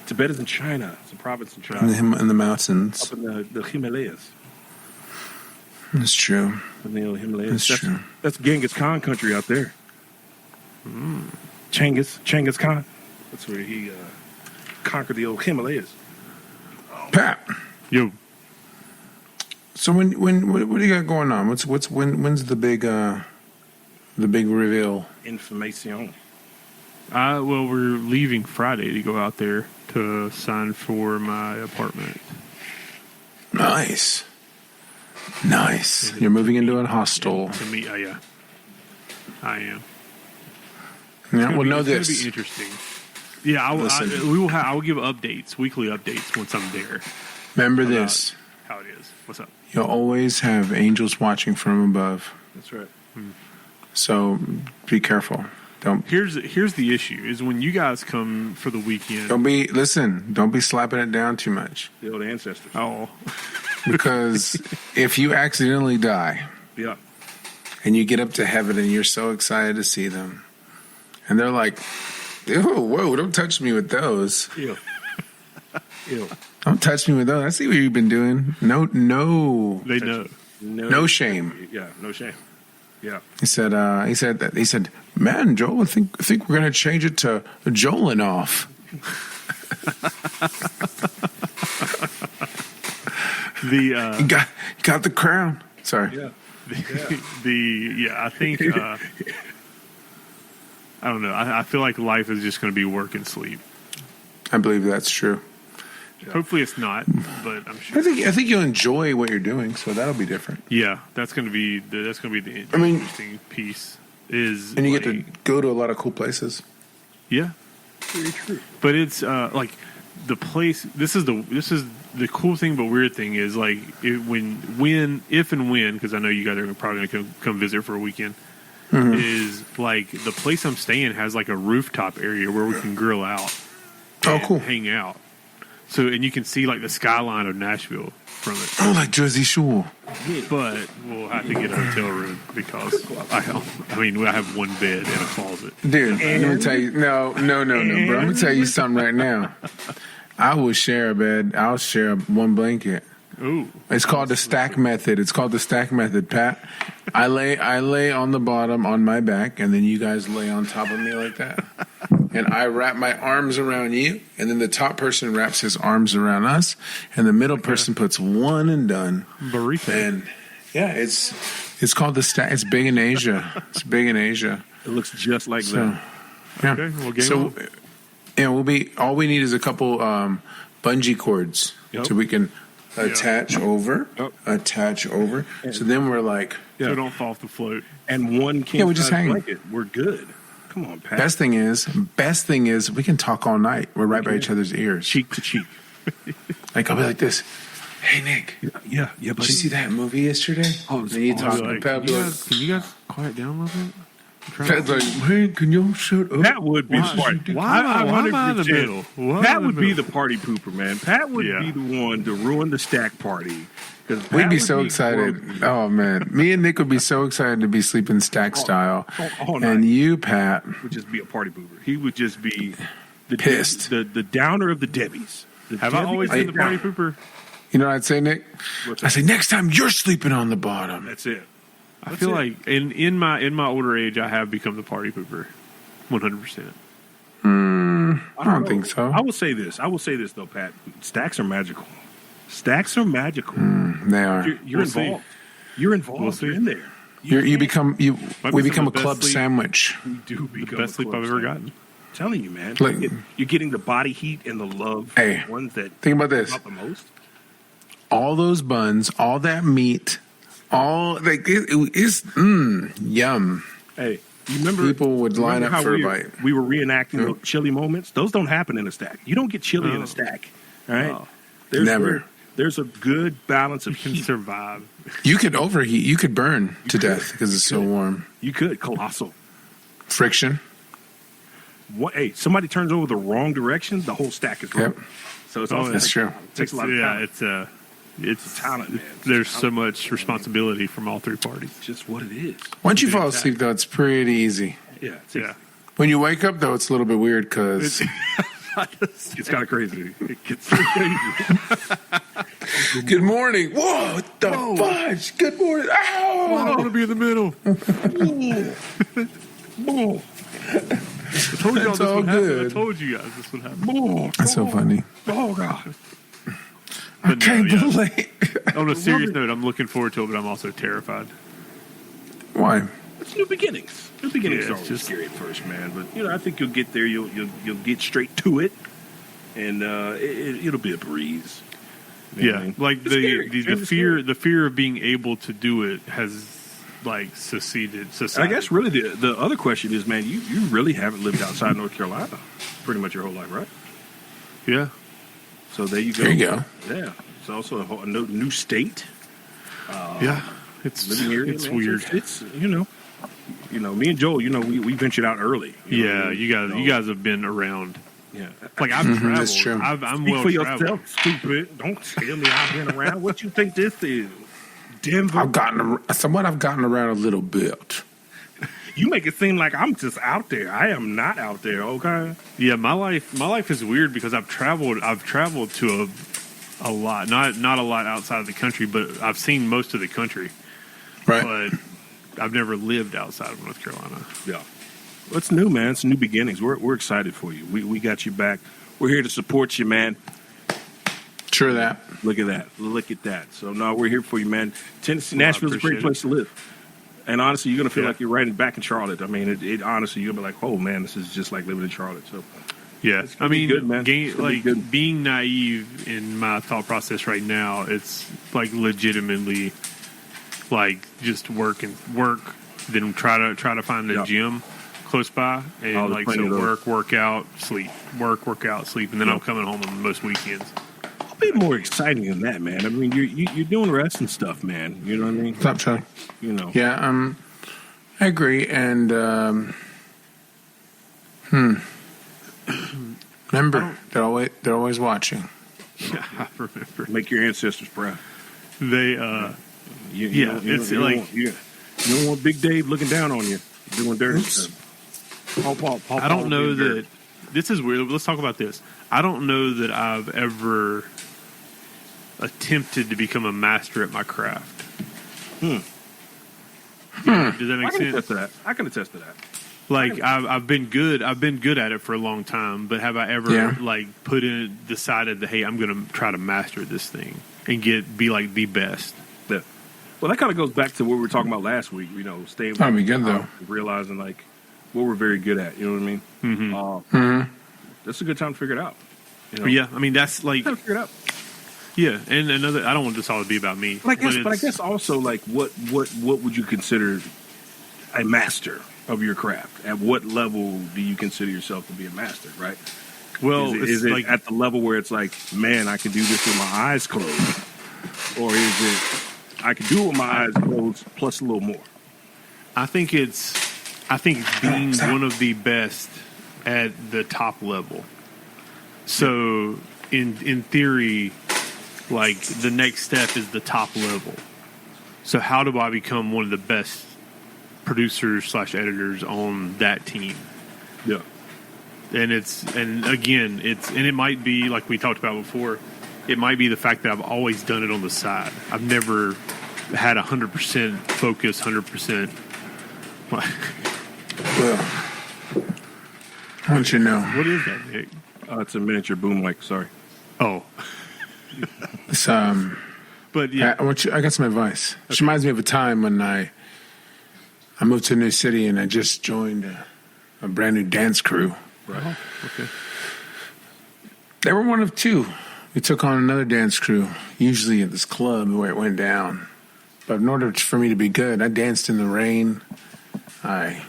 C: Tibet is in China. It's a province in
B: In
C: China,
B: the mountains.
C: up in the Himalayas.
B: That's true.
C: In the Himalayas.
B: That's true.
C: That's Genghis Khan country out there. Genghis Khan. That's where he conquered the old Himalayas.
B: Pat.
D: Yo,
B: So what do you got going on? When's the big reveal?
C: Information.
D: well, we're leaving Friday to go out there to sign for my apartment.
B: Nice. You're moving into a hostel.
D: To meet, yeah, I am.
B: Yeah, well, know
D: It's
B: this.
D: gonna be interesting. Yeah, I will give updates, weekly updates once I'm there.
B: Remember this.
D: How it is. What's up?
B: You'll always have angels watching from above.
C: That's right.
B: So be careful.
D: Here's the issue: is when you guys come for the weekend.
B: Don't be slapping it down too much.
C: The old ancestors.
D: Oh,
B: Because if you accidentally die
C: Yeah.
B: and you get up to heaven and you're so excited to see them, and they're like, "Ew, whoa, don't touch me with those.
C: Ew. Ew.
B: Don't touch me with those. I see what you've been doing. No
D: they know.
B: No shame."
C: Yeah. No shame. Yeah.
B: He said, "Man, Joel, I think we're gonna change it to Jolin off."
D: The
B: You got the crown. Sorry.
C: Yeah.
D: I think I don't know. I feel like life is just going to be work and sleep.
B: I believe that's true.
D: Hopefully it's not, but I'm sure.
B: I think you'll enjoy what you're doing, so that'll be different.
D: Yeah, that's going to be the
B: I mean-
D: interesting piece. Is
B: And you
D: like,
B: get to go to a lot of cool places.
D: yeah,
C: Very true.
D: but it's like the place. This is the cool thing, but weird thing is like if and when because I know you guys are probably going to come visit for a weekend. Is like the place I'm staying has like a rooftop area where we can grill out.
B: Oh,
D: and
B: cool.
D: Hang out. So and you can see like the skyline of Nashville from it.
B: Oh, like Jersey Shore.
D: But we'll have to get a hotel room because I have one bed and a closet.
B: Dude, let me tell you. No, bro. Let me tell you something right now. I will share a bed. I'll share one blanket.
D: Ooh.
B: It's called the stack method. Pat. I lay on the bottom on my back, and then you guys lay on top of me like that. And I wrap my arms around you, and then the top person wraps his arms around us, and the middle person puts one and done.
D: Burrito.
B: And yeah, it's called the stack. It's big in Asia.
C: It looks just like
B: So,
C: that.
B: yeah.
D: Okay, well, game
B: So,
D: on.
B: yeah, all we need is a couple bungee cords,
C: Yep.
B: so we can attach over. So then we're like,
D: So don't fall off the float.
C: And one king
B: Yeah, we just
C: size
B: hang.
C: blanket. We're good. Come on, Pat.
B: best thing is we can talk all night. We're right by each other's ears.
C: cheek to cheek.
B: Like I'll be like this. Hey Nick,
C: Yeah,
B: did you see that movie yesterday?
C: Oh,
B: and you
C: it's
B: talk
D: Like,
B: about
D: can you guys quiet down a little bit?
B: Pat's like, hey, can y'all shut up?
C: That would be the party.
D: Why am I in the
C: 100%.
D: middle? Why
C: Pat
D: am I
C: would
D: in
C: be
D: the
C: the party pooper, man. Pat would
D: Yeah.
C: be the one to ruin the stack party.
B: We'd be so excited. Oh, man. Me and Nick would be so excited to be sleeping stack style.
C: all night.
B: And you, Pat,
C: Would just be a party pooper. He would just be the
B: Pissed.
C: the downer of the Debbies.
D: Have I always been the party pooper?
B: you know what I'd say, Nick?
C: What's
B: I
C: that?
B: say, next time you're sleeping on the bottom.
C: That's it.
D: I feel like in my older age, I have become the party pooper, 100%.
B: I don't think so.
C: I will say this. Though, Pat. Stacks are magical. Stacks are magical.
B: They are.
C: You're
D: We'll see.
C: involved. You're involved.
D: We'll see.
C: You're in there.
B: You become we
D: be
B: become
D: some
B: a
D: of the
B: club
D: best sleep.
B: sandwich.
C: You do become
D: Best
C: a
D: sleep
C: club
D: I've ever
C: star.
D: gotten.
C: I'm telling you, man.
B: Like-
C: You're getting the body heat and the love.
B: Hey,
C: the ones that
B: think about this.
C: out the most.
B: All those buns, all that meat, all like it's yum.
C: Hey, you remember
B: People would line
C: remember
B: up
C: how
B: for a
C: we,
B: bite.
C: We were reenacting
B: Yeah.
C: the chili moments. Those don't happen in a stack. You don't get chili in
D: Oh.
C: a stack. All right.
D: Oh.
B: Never.
C: There's a good balance of
D: Can
C: heat.
D: survive.
B: You could overheat. You could burn to death because it's so warm.
C: You could colossal.
B: Friction.
C: Hey, somebody turns over the wrong direction, the whole stack is wrong.
B: Yep.
C: So it's
D: Oh,
C: also
B: that's true.
C: It takes a lot of
D: Yeah,
C: talent.
D: it's
C: talent, man.
D: There's so much responsibility from all three parties.
C: It's just what it is.
B: Once you fall asleep, though, it's pretty easy.
C: Yeah.
D: Yeah.
B: When you wake up, though, it's a little bit weird because
C: It's kind of crazy. It gets so crazy.
B: good morning. Whoa, what the fudge? Good morning.
D: I
B: Ow!
D: want to be in the middle. I told y'all
B: It's
D: this
B: all
D: would happen.
B: good.
D: I told you guys this would happen.
B: That's so funny.
C: Oh, God.
B: I
D: But
B: can't
D: no, yeah.
B: believe.
D: On a serious note, I'm looking forward to it, but I'm also terrified.
B: Why?
C: It's new beginnings. New beginnings
D: Yeah,
C: are
D: it's
C: always
D: just-
C: scary at first, man. But I think you'll get there. You'll get straight to it, and it'll be a breeze. You know what I
D: Yeah,
C: mean?
D: like
C: It's scary.
D: the
C: It's
D: fear
C: scary.
D: the fear of being able to do it has like seceded.
C: And I guess really the other question is, man, you really haven't lived outside North Carolina pretty much your whole life, right?
D: yeah,
C: So there you go.
B: There you go.
C: Yeah, it's also a new state.
D: yeah. It's
C: Living here,
D: it's
C: man.
D: weird.
C: It's me and Joel. We ventured out early.
D: Yeah, you guys have been around.
C: Yeah.
D: Like I've traveled.
B: that's true.
D: I'm
C: Speak
D: well
C: for
D: traveled.
C: yourself, stupid. Don't tell me I've been around. What you think this is? Denver.
B: I've gotten around a little bit.
C: You make it seem like I'm just out there. I am not out there, okay?
D: Yeah, my life is weird because I've traveled to a lot, not a lot outside of the country, but I've seen most of the country.
B: Right.
D: But I've never lived outside of North Carolina.
C: Yeah. What's new, man? It's new beginnings. We're excited for you. We got you back. We're here to support you, man.
B: Sure that.
C: Look at that. Look at that. So, no, we're here for you, man. Tennessee,
D: Well, I
C: Nashville's a great
D: appreciate
C: place to live. And honestly, you're going to feel
D: Yeah.
C: like you're right back in Charlotte. I mean, it honestly, you're going to be like, oh, man, this is just like living in Charlotte. So,
D: Yeah,
C: It's
D: I
C: gonna be
D: mean,
C: good, man. It's gonna be good.
D: being naive in my thought process right now, it's like legitimately like just work, then try to find a
C: Yeah.
D: gym close by, and
C: Oh, there's
D: like
C: plenty
D: so
C: of those.
D: work out, sleep, work out, sleep, and then
C: Yeah.
D: I'm coming home on most weekends.
C: a bit more exciting than that, man. I mean, you're doing wrestling stuff, man. You know what I mean?
B: Stop trying.
C: You know.
B: Yeah, I agree. And remember, they're always watching.
D: Yeah, I remember
C: Make your ancestors proud.
D: they.
C: You
D: Yeah,
C: don't- you
D: it's
C: don't- you
D: like-
C: don't want- you don't want Big Dave looking down on you, doing dirty stuff. Paul,
D: I don't know
C: doing dirty.
D: that. This is weird. Let's talk about this. I don't know that I've ever attempted to become a master at my craft. Yeah, does that
C: I
D: make
C: can
D: sense?
C: attest to that. I can attest to that.
D: Like I've been good. I've been good at it for a long time. But have I ever
B: Yeah.
D: like decided that hey, I'm going to try to master this thing and be like the best?
C: Yeah. Well, that kind of goes back to what we were talking about last week. Staying.
B: That'd be good, though.
C: Realizing like what we're very good at. You know what I mean?
D: Mm-hmm.
C: That's a good time to figure it out.
D: But yeah, I mean that's like
C: Gotta figure it out.
D: yeah. And another, I don't want this all to be about me.
C: But I
D: it's-
C: guess also like what would you consider a master of your craft? At what level do you consider yourself to be a master? Right?
D: well,
C: Is
D: it's
C: it
D: like
C: at the level where it's like, man, I can do this with my eyes closed, or is it I can do it with my eyes closed plus a little more?
D: I think it's I think being one of the best at the top level. So in theory, like the next step is the top level. So how do I become one of the best producers / editors on that team?
C: Yeah.
D: And it might be like we talked about before. It might be the fact that I've always done it on the side. I've never had 100% focus, 100%.
B: Well, I want you to know.
D: What is that, Nick?
C: It's a miniature boom mic. Sorry.
D: Oh,
B: It's,
D: but yeah,
B: I got some advice. It reminds me of a time when I moved to a new city and I just joined a brand new dance crew.
C: Right.
D: okay.
B: They were one of two. We took on another dance crew, usually at this club where it went down. But in order for me to be good, I danced in the rain. I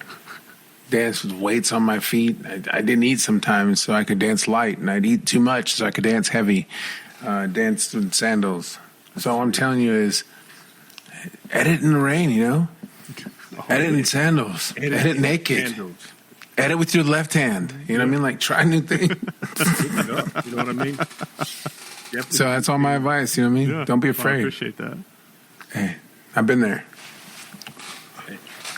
B: danced with weights on my feet. I didn't eat sometimes so I could dance light, and I'd eat too much so I could dance heavy. Danced with sandals. So all I'm telling you is, edit in the rain, you know? Edit in sandals. Edit naked.
C: Candles.
B: Edit with your left hand. You know what I mean? Like, try new things.
C: You know what I mean?
B: So that's all my advice, you know what I mean?
D: Yeah.
B: Don't be
D: Well, I
B: afraid.
D: appreciate that.
B: Hey, I've been there.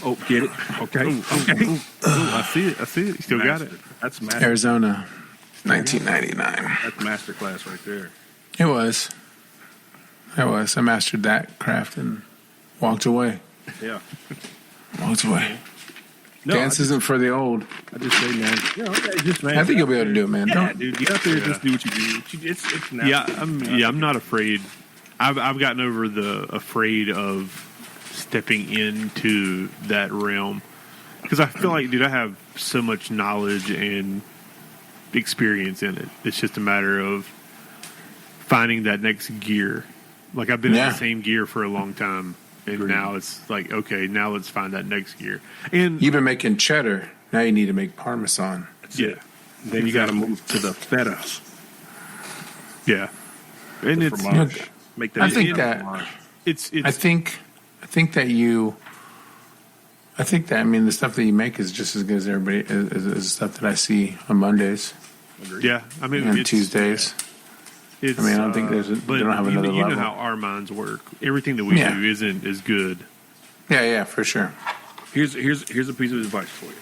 C: Oh, get it? Okay. Okay.
D: Ooh, I see it. You still got it.
C: That's master.
B: Arizona, 1999.
C: That's masterclass right there.
B: It was. I mastered that craft and walked away.
C: Yeah.
B: Walked away.
C: No,
B: Dance isn't for the old.
C: I just say, man. You know, just man.
B: I think you'll be able to do it, man.
C: Yeah,
B: Don't.
C: dude. Get out there and just do what you do. It's
D: Yeah,
C: natural.
D: I'm not afraid. I've gotten over the afraid of stepping into that realm because I feel like, dude, I have so much knowledge and experience in it. It's just a matter of finding that next gear. Like I've been in the same gear for a long time, and now it's like, okay, now let's find that next gear. And
B: You've been making cheddar. Now you need to make Parmesan.
D: yeah,
C: Then you got to move to the feta.
D: yeah, and
C: The
D: it's
C: fromage. Make that.
B: I think
C: feta
B: that-
C: fromage.
D: it's
B: I think that I mean the stuff that you make is just as good as everybody is the stuff that I see on Mondays
D: yeah. I mean,
B: and
D: it's,
B: Tuesdays.
D: It's,
B: I mean, I don't think they don't have another
D: you
B: level.
D: know how our minds work. Everything that we
B: Yeah.
D: do isn't as good.
B: Yeah, for sure.
C: Here's a piece of advice for you.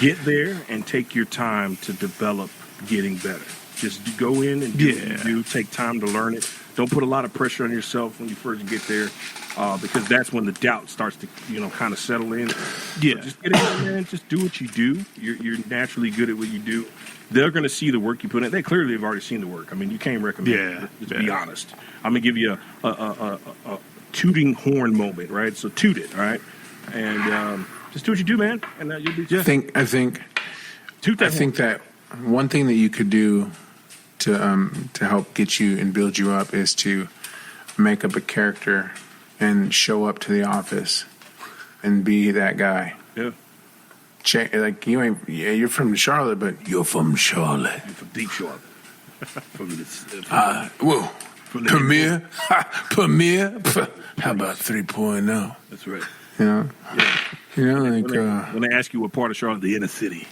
C: Get there and take your time to develop getting better. Just go in and do what you do. Take time to learn it. Don't put a lot of pressure on yourself when you first get there, because that's when the doubt starts to kind of settle in.
D: Yeah.
C: So just get in there, man. Just do what you do. You're naturally good at what you do. They're going to see the work you put in. They clearly have already seen the work. I mean, you can't recommend it. Just be honest. I'm going to give you a tooting horn moment, right? So toot it, all right? And just do what you do, man. And you'll be just
B: I think
C: toot that horn.
B: that one thing that you could do to help get you and build you up is to make up a character and show up to the office and be that guy.
C: Yeah.
B: Like you're from Charlotte, but you're from Charlotte.
C: From deep Charlotte.
B: Whoa. Premier. How about 3.0?
C: That's right.
B: You know?
C: Yeah.
B: You know, like
C: When they ask you what part of Charlotte, the inner city.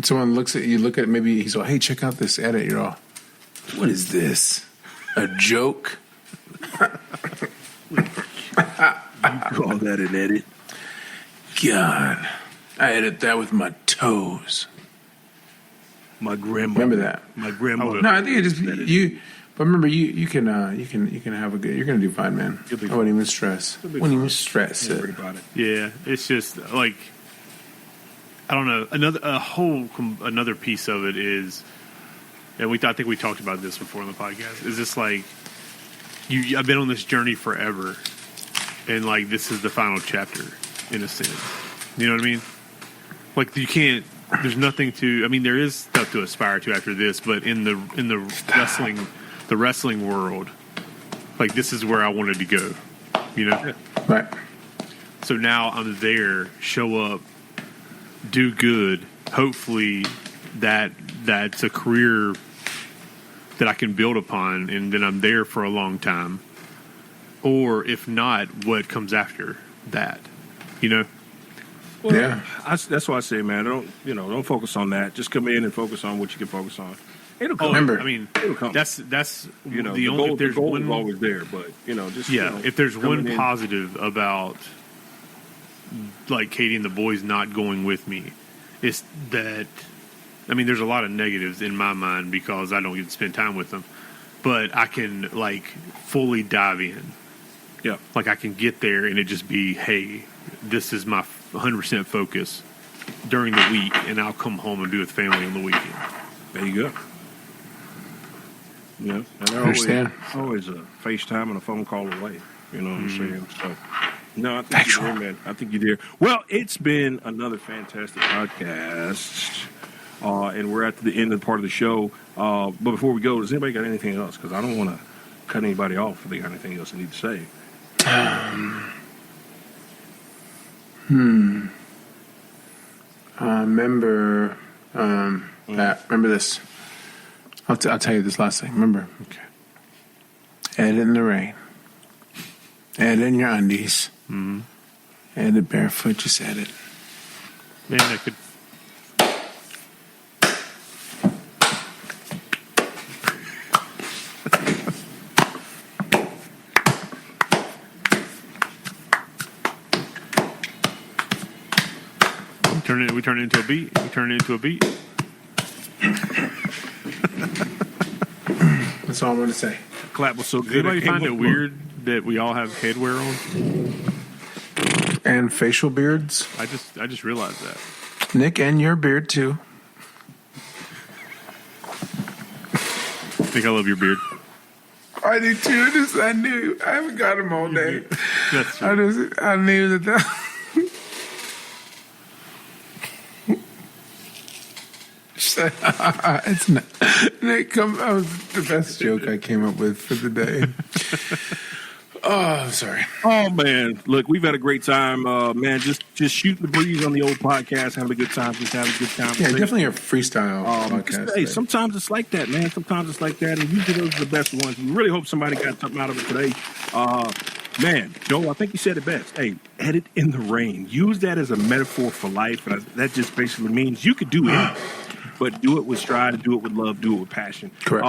B: someone looks at you, maybe he's like, hey, check out this edit. You're all, what is this? A joke?
C: You call that an edit?
B: God, I edit that with my toes.
C: My grandmother.
B: Remember that?
C: My grandmother.
B: No, I think it just you. But remember, you can have a good. You're gonna do fine, man.
C: You'll be
B: I wouldn't even stress. Wouldn't even stress
C: Don't
B: it.
C: worry about it.
D: Yeah, it's just like I don't know. Another piece of it is, and I think we talked about this before on the podcast. Is this like I've been on this journey forever, and like this is the final chapter in a sense. You know what I mean? Like you can't. There's nothing to. I mean, there is stuff to aspire to after this, but in the wrestling world, like this is where I wanted to go. You know.
B: Right.
D: So now I'm there, show up, do good. Hopefully that's a career that I can build upon, and then I'm there for a long time. Or if not, what comes after that? You know,
C: Well,
B: Yeah.
C: that's why I say, man, don't focus on that. Just come in and focus on what you can focus on. It'll come.
B: Remember-
D: I mean,
C: It'll come.
D: that's
C: You know,
D: the only
C: goal,
D: if there's
C: the goal
D: one
C: is always there, but just
D: if there's one
C: coming in-
D: positive about like Katie and the boys not going with me, it's that I mean, there's a lot of negatives in my mind because I don't get to spend time with them, but I can like fully dive in.
C: Yeah.
D: Like I can get there and it just be, hey, this is my 100% focus during the week, and I'll come home and be with family on the weekend.
C: There you go. Yeah, and they're
B: Understand.
C: always a FaceTime and a phone call away. You know what I'm saying? So, no, I think
B: Actual.
C: you're there, man. I think you're there. Well, it's been another fantastic podcast, and we're at the end of the part of the show. But before we go, does anybody got anything else? Because I don't want to cut anybody off if they got anything else they need to say.
B: Remember, Pat, remember this. I'll tell you this last thing. Remember.
D: Okay.
B: Ed in the rain. Ed in your undies.
D: Mm-hmm.
B: Ed it barefoot. Just Ed it.
D: Man, that could. We turn it into a beat. We turn it into a beat.
B: That's all I'm going to say.
C: Clap was so
D: Does
C: good.
D: anybody find it weird that we all have headwear on?
B: And facial beards.
D: I just realized that.
B: Nick, and your beard, too.
D: I think I love your beard.
B: I do, too. I knew. I haven't got him all day.
D: That's true.
B: I knew that. It's not. Nick, that was the best joke I came up with for the day. Oh, I'm sorry.
C: Oh man, look, we've had a great time, man. Just shooting the breeze on the old podcast, having a good time, just having a good time.
B: Yeah, definitely a freestyle
C: Just,
B: podcast.
C: hey, sometimes it's like that, man. Sometimes it's like that, and usually those are the best ones. We really hope somebody got something out of it today. Man, Joe, I think you said it best. Hey, edit in the rain. Use that as a metaphor for life, and that just basically means you could do anything. But do it with stride, do it with love, do it with passion.
B: Correct.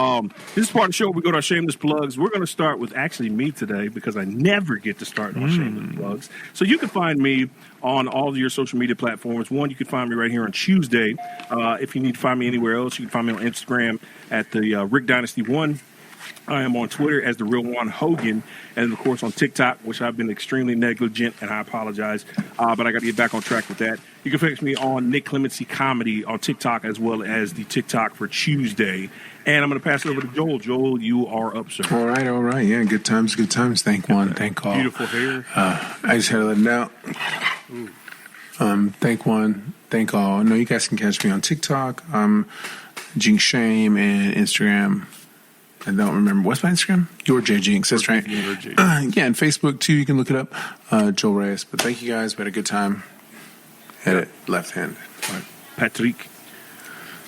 C: This is part of the show. We go to our shameless plugs. We're going to start with actually me today because I never get to start on shameless plugs. So you can find me on all of your social media platforms. One, you can find me right here on CHWSDY. If you need to find me anywhere else, you can find me on Instagram at the Rick Dynasty 1. I am on Twitter as the Real Juan Hogan, and of course on TikTok, which I've been extremely negligent, and I apologize, but I got to get back on track with that. You can fix me on Nick Clemency Comedy on TikTok, as well as the TikTok for CHWSDY. And I'm going to pass it over to Joel. Joel, you are up, sir.
B: All right. Yeah, good times. Thank one, thank all.
D: Beautiful hair.
B: I just had to let it out. Thank one, thank all. No, you guys can catch me on TikTok, Jinx Shame, and Instagram. I don't remember. What's my Instagram? Your J Jinx. That's right.
D: Your J.
B: Yeah, and Facebook too. You can look it up. Joel Reyes. But thank you guys. We had a good time. Edit left hand.
C: Patrick.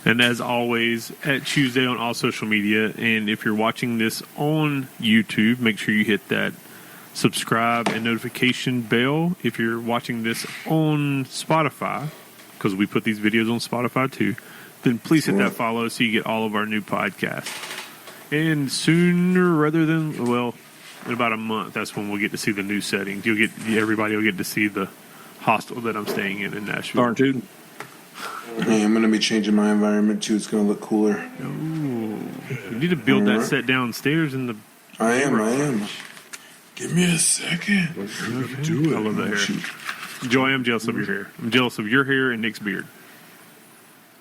D: And as always, at CHWSDY on all social media. And if you're watching this on YouTube, make sure you hit that subscribe and notification bell. If you're watching this on Spotify, because we put these videos on Spotify too, then please hit that follow so you get all of our new podcasts. And sooner rather than, well, in about a month, that's when we'll get to see the new settings. Everybody will get to see the hostel that I'm staying in Nashville.
C: Darn tootin'.
B: Hey, I'm going to be changing my environment too. It's going to look cooler.
D: Ooh. You need to build that set downstairs in the.
B: I am. Give me a second.
D: Do it. I love that hair. Joy, I'm jealous of your hair. I'm jealous of your hair and Nick's beard.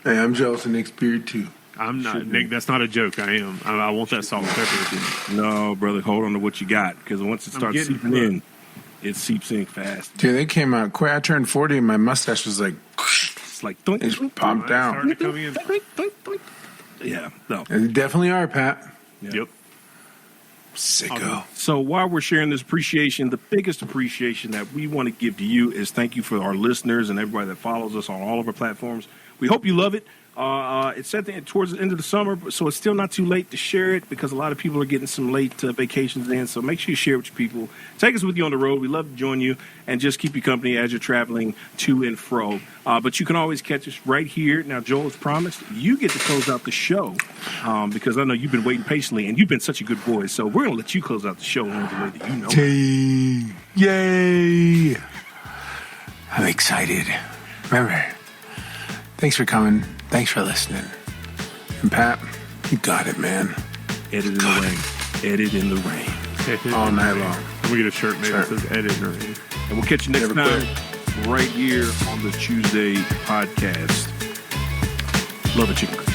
B: Hey, I'm jealous of Nick's beard too.
D: I'm not, Nick. That's not a joke. I am. I want that salt and pepper.
C: No, brother, hold on to what you got, because once it starts
D: getting
C: seeping in, it seeps in fast.
B: Dude, they came out quick. I turned 40 and my mustache was like,
C: It's like, thunk,
B: it just
C: thunk,
B: popped
D: It's
B: out.
D: starting to come in.
C: thunk, thunk, thunk. Yeah, no.
B: They definitely are, Pat.
D: Yep.
B: Sicko.
C: So while we're sharing this appreciation, the biggest appreciation that we want to give to you is thank you for our listeners and everybody that follows us on all of our platforms. We hope you love it. It's towards the end of the summer, so it's still not too late to share it because a lot of people are getting some late vacations in. So make sure you share it with your people. Take us with you on the road. We love to join you and just keep you company as you're traveling to and fro. But you can always catch us right here. Now, Joel, as promised, you get to close out the show because I know you've been waiting patiently and you've been such a good boy. So we're going to let you close out the show in the way that you know.
B: Yay! I'm excited. Remember, thanks for coming. Thanks for listening. And Pat, you got it, man.
C: Edit in the rain. Edit in the rain.
B: All night long.
D: I'm going to get a shirt made that says edit in the rain.
C: And we'll catch you next time right here on the Tuesday podcast. Love it, chicken.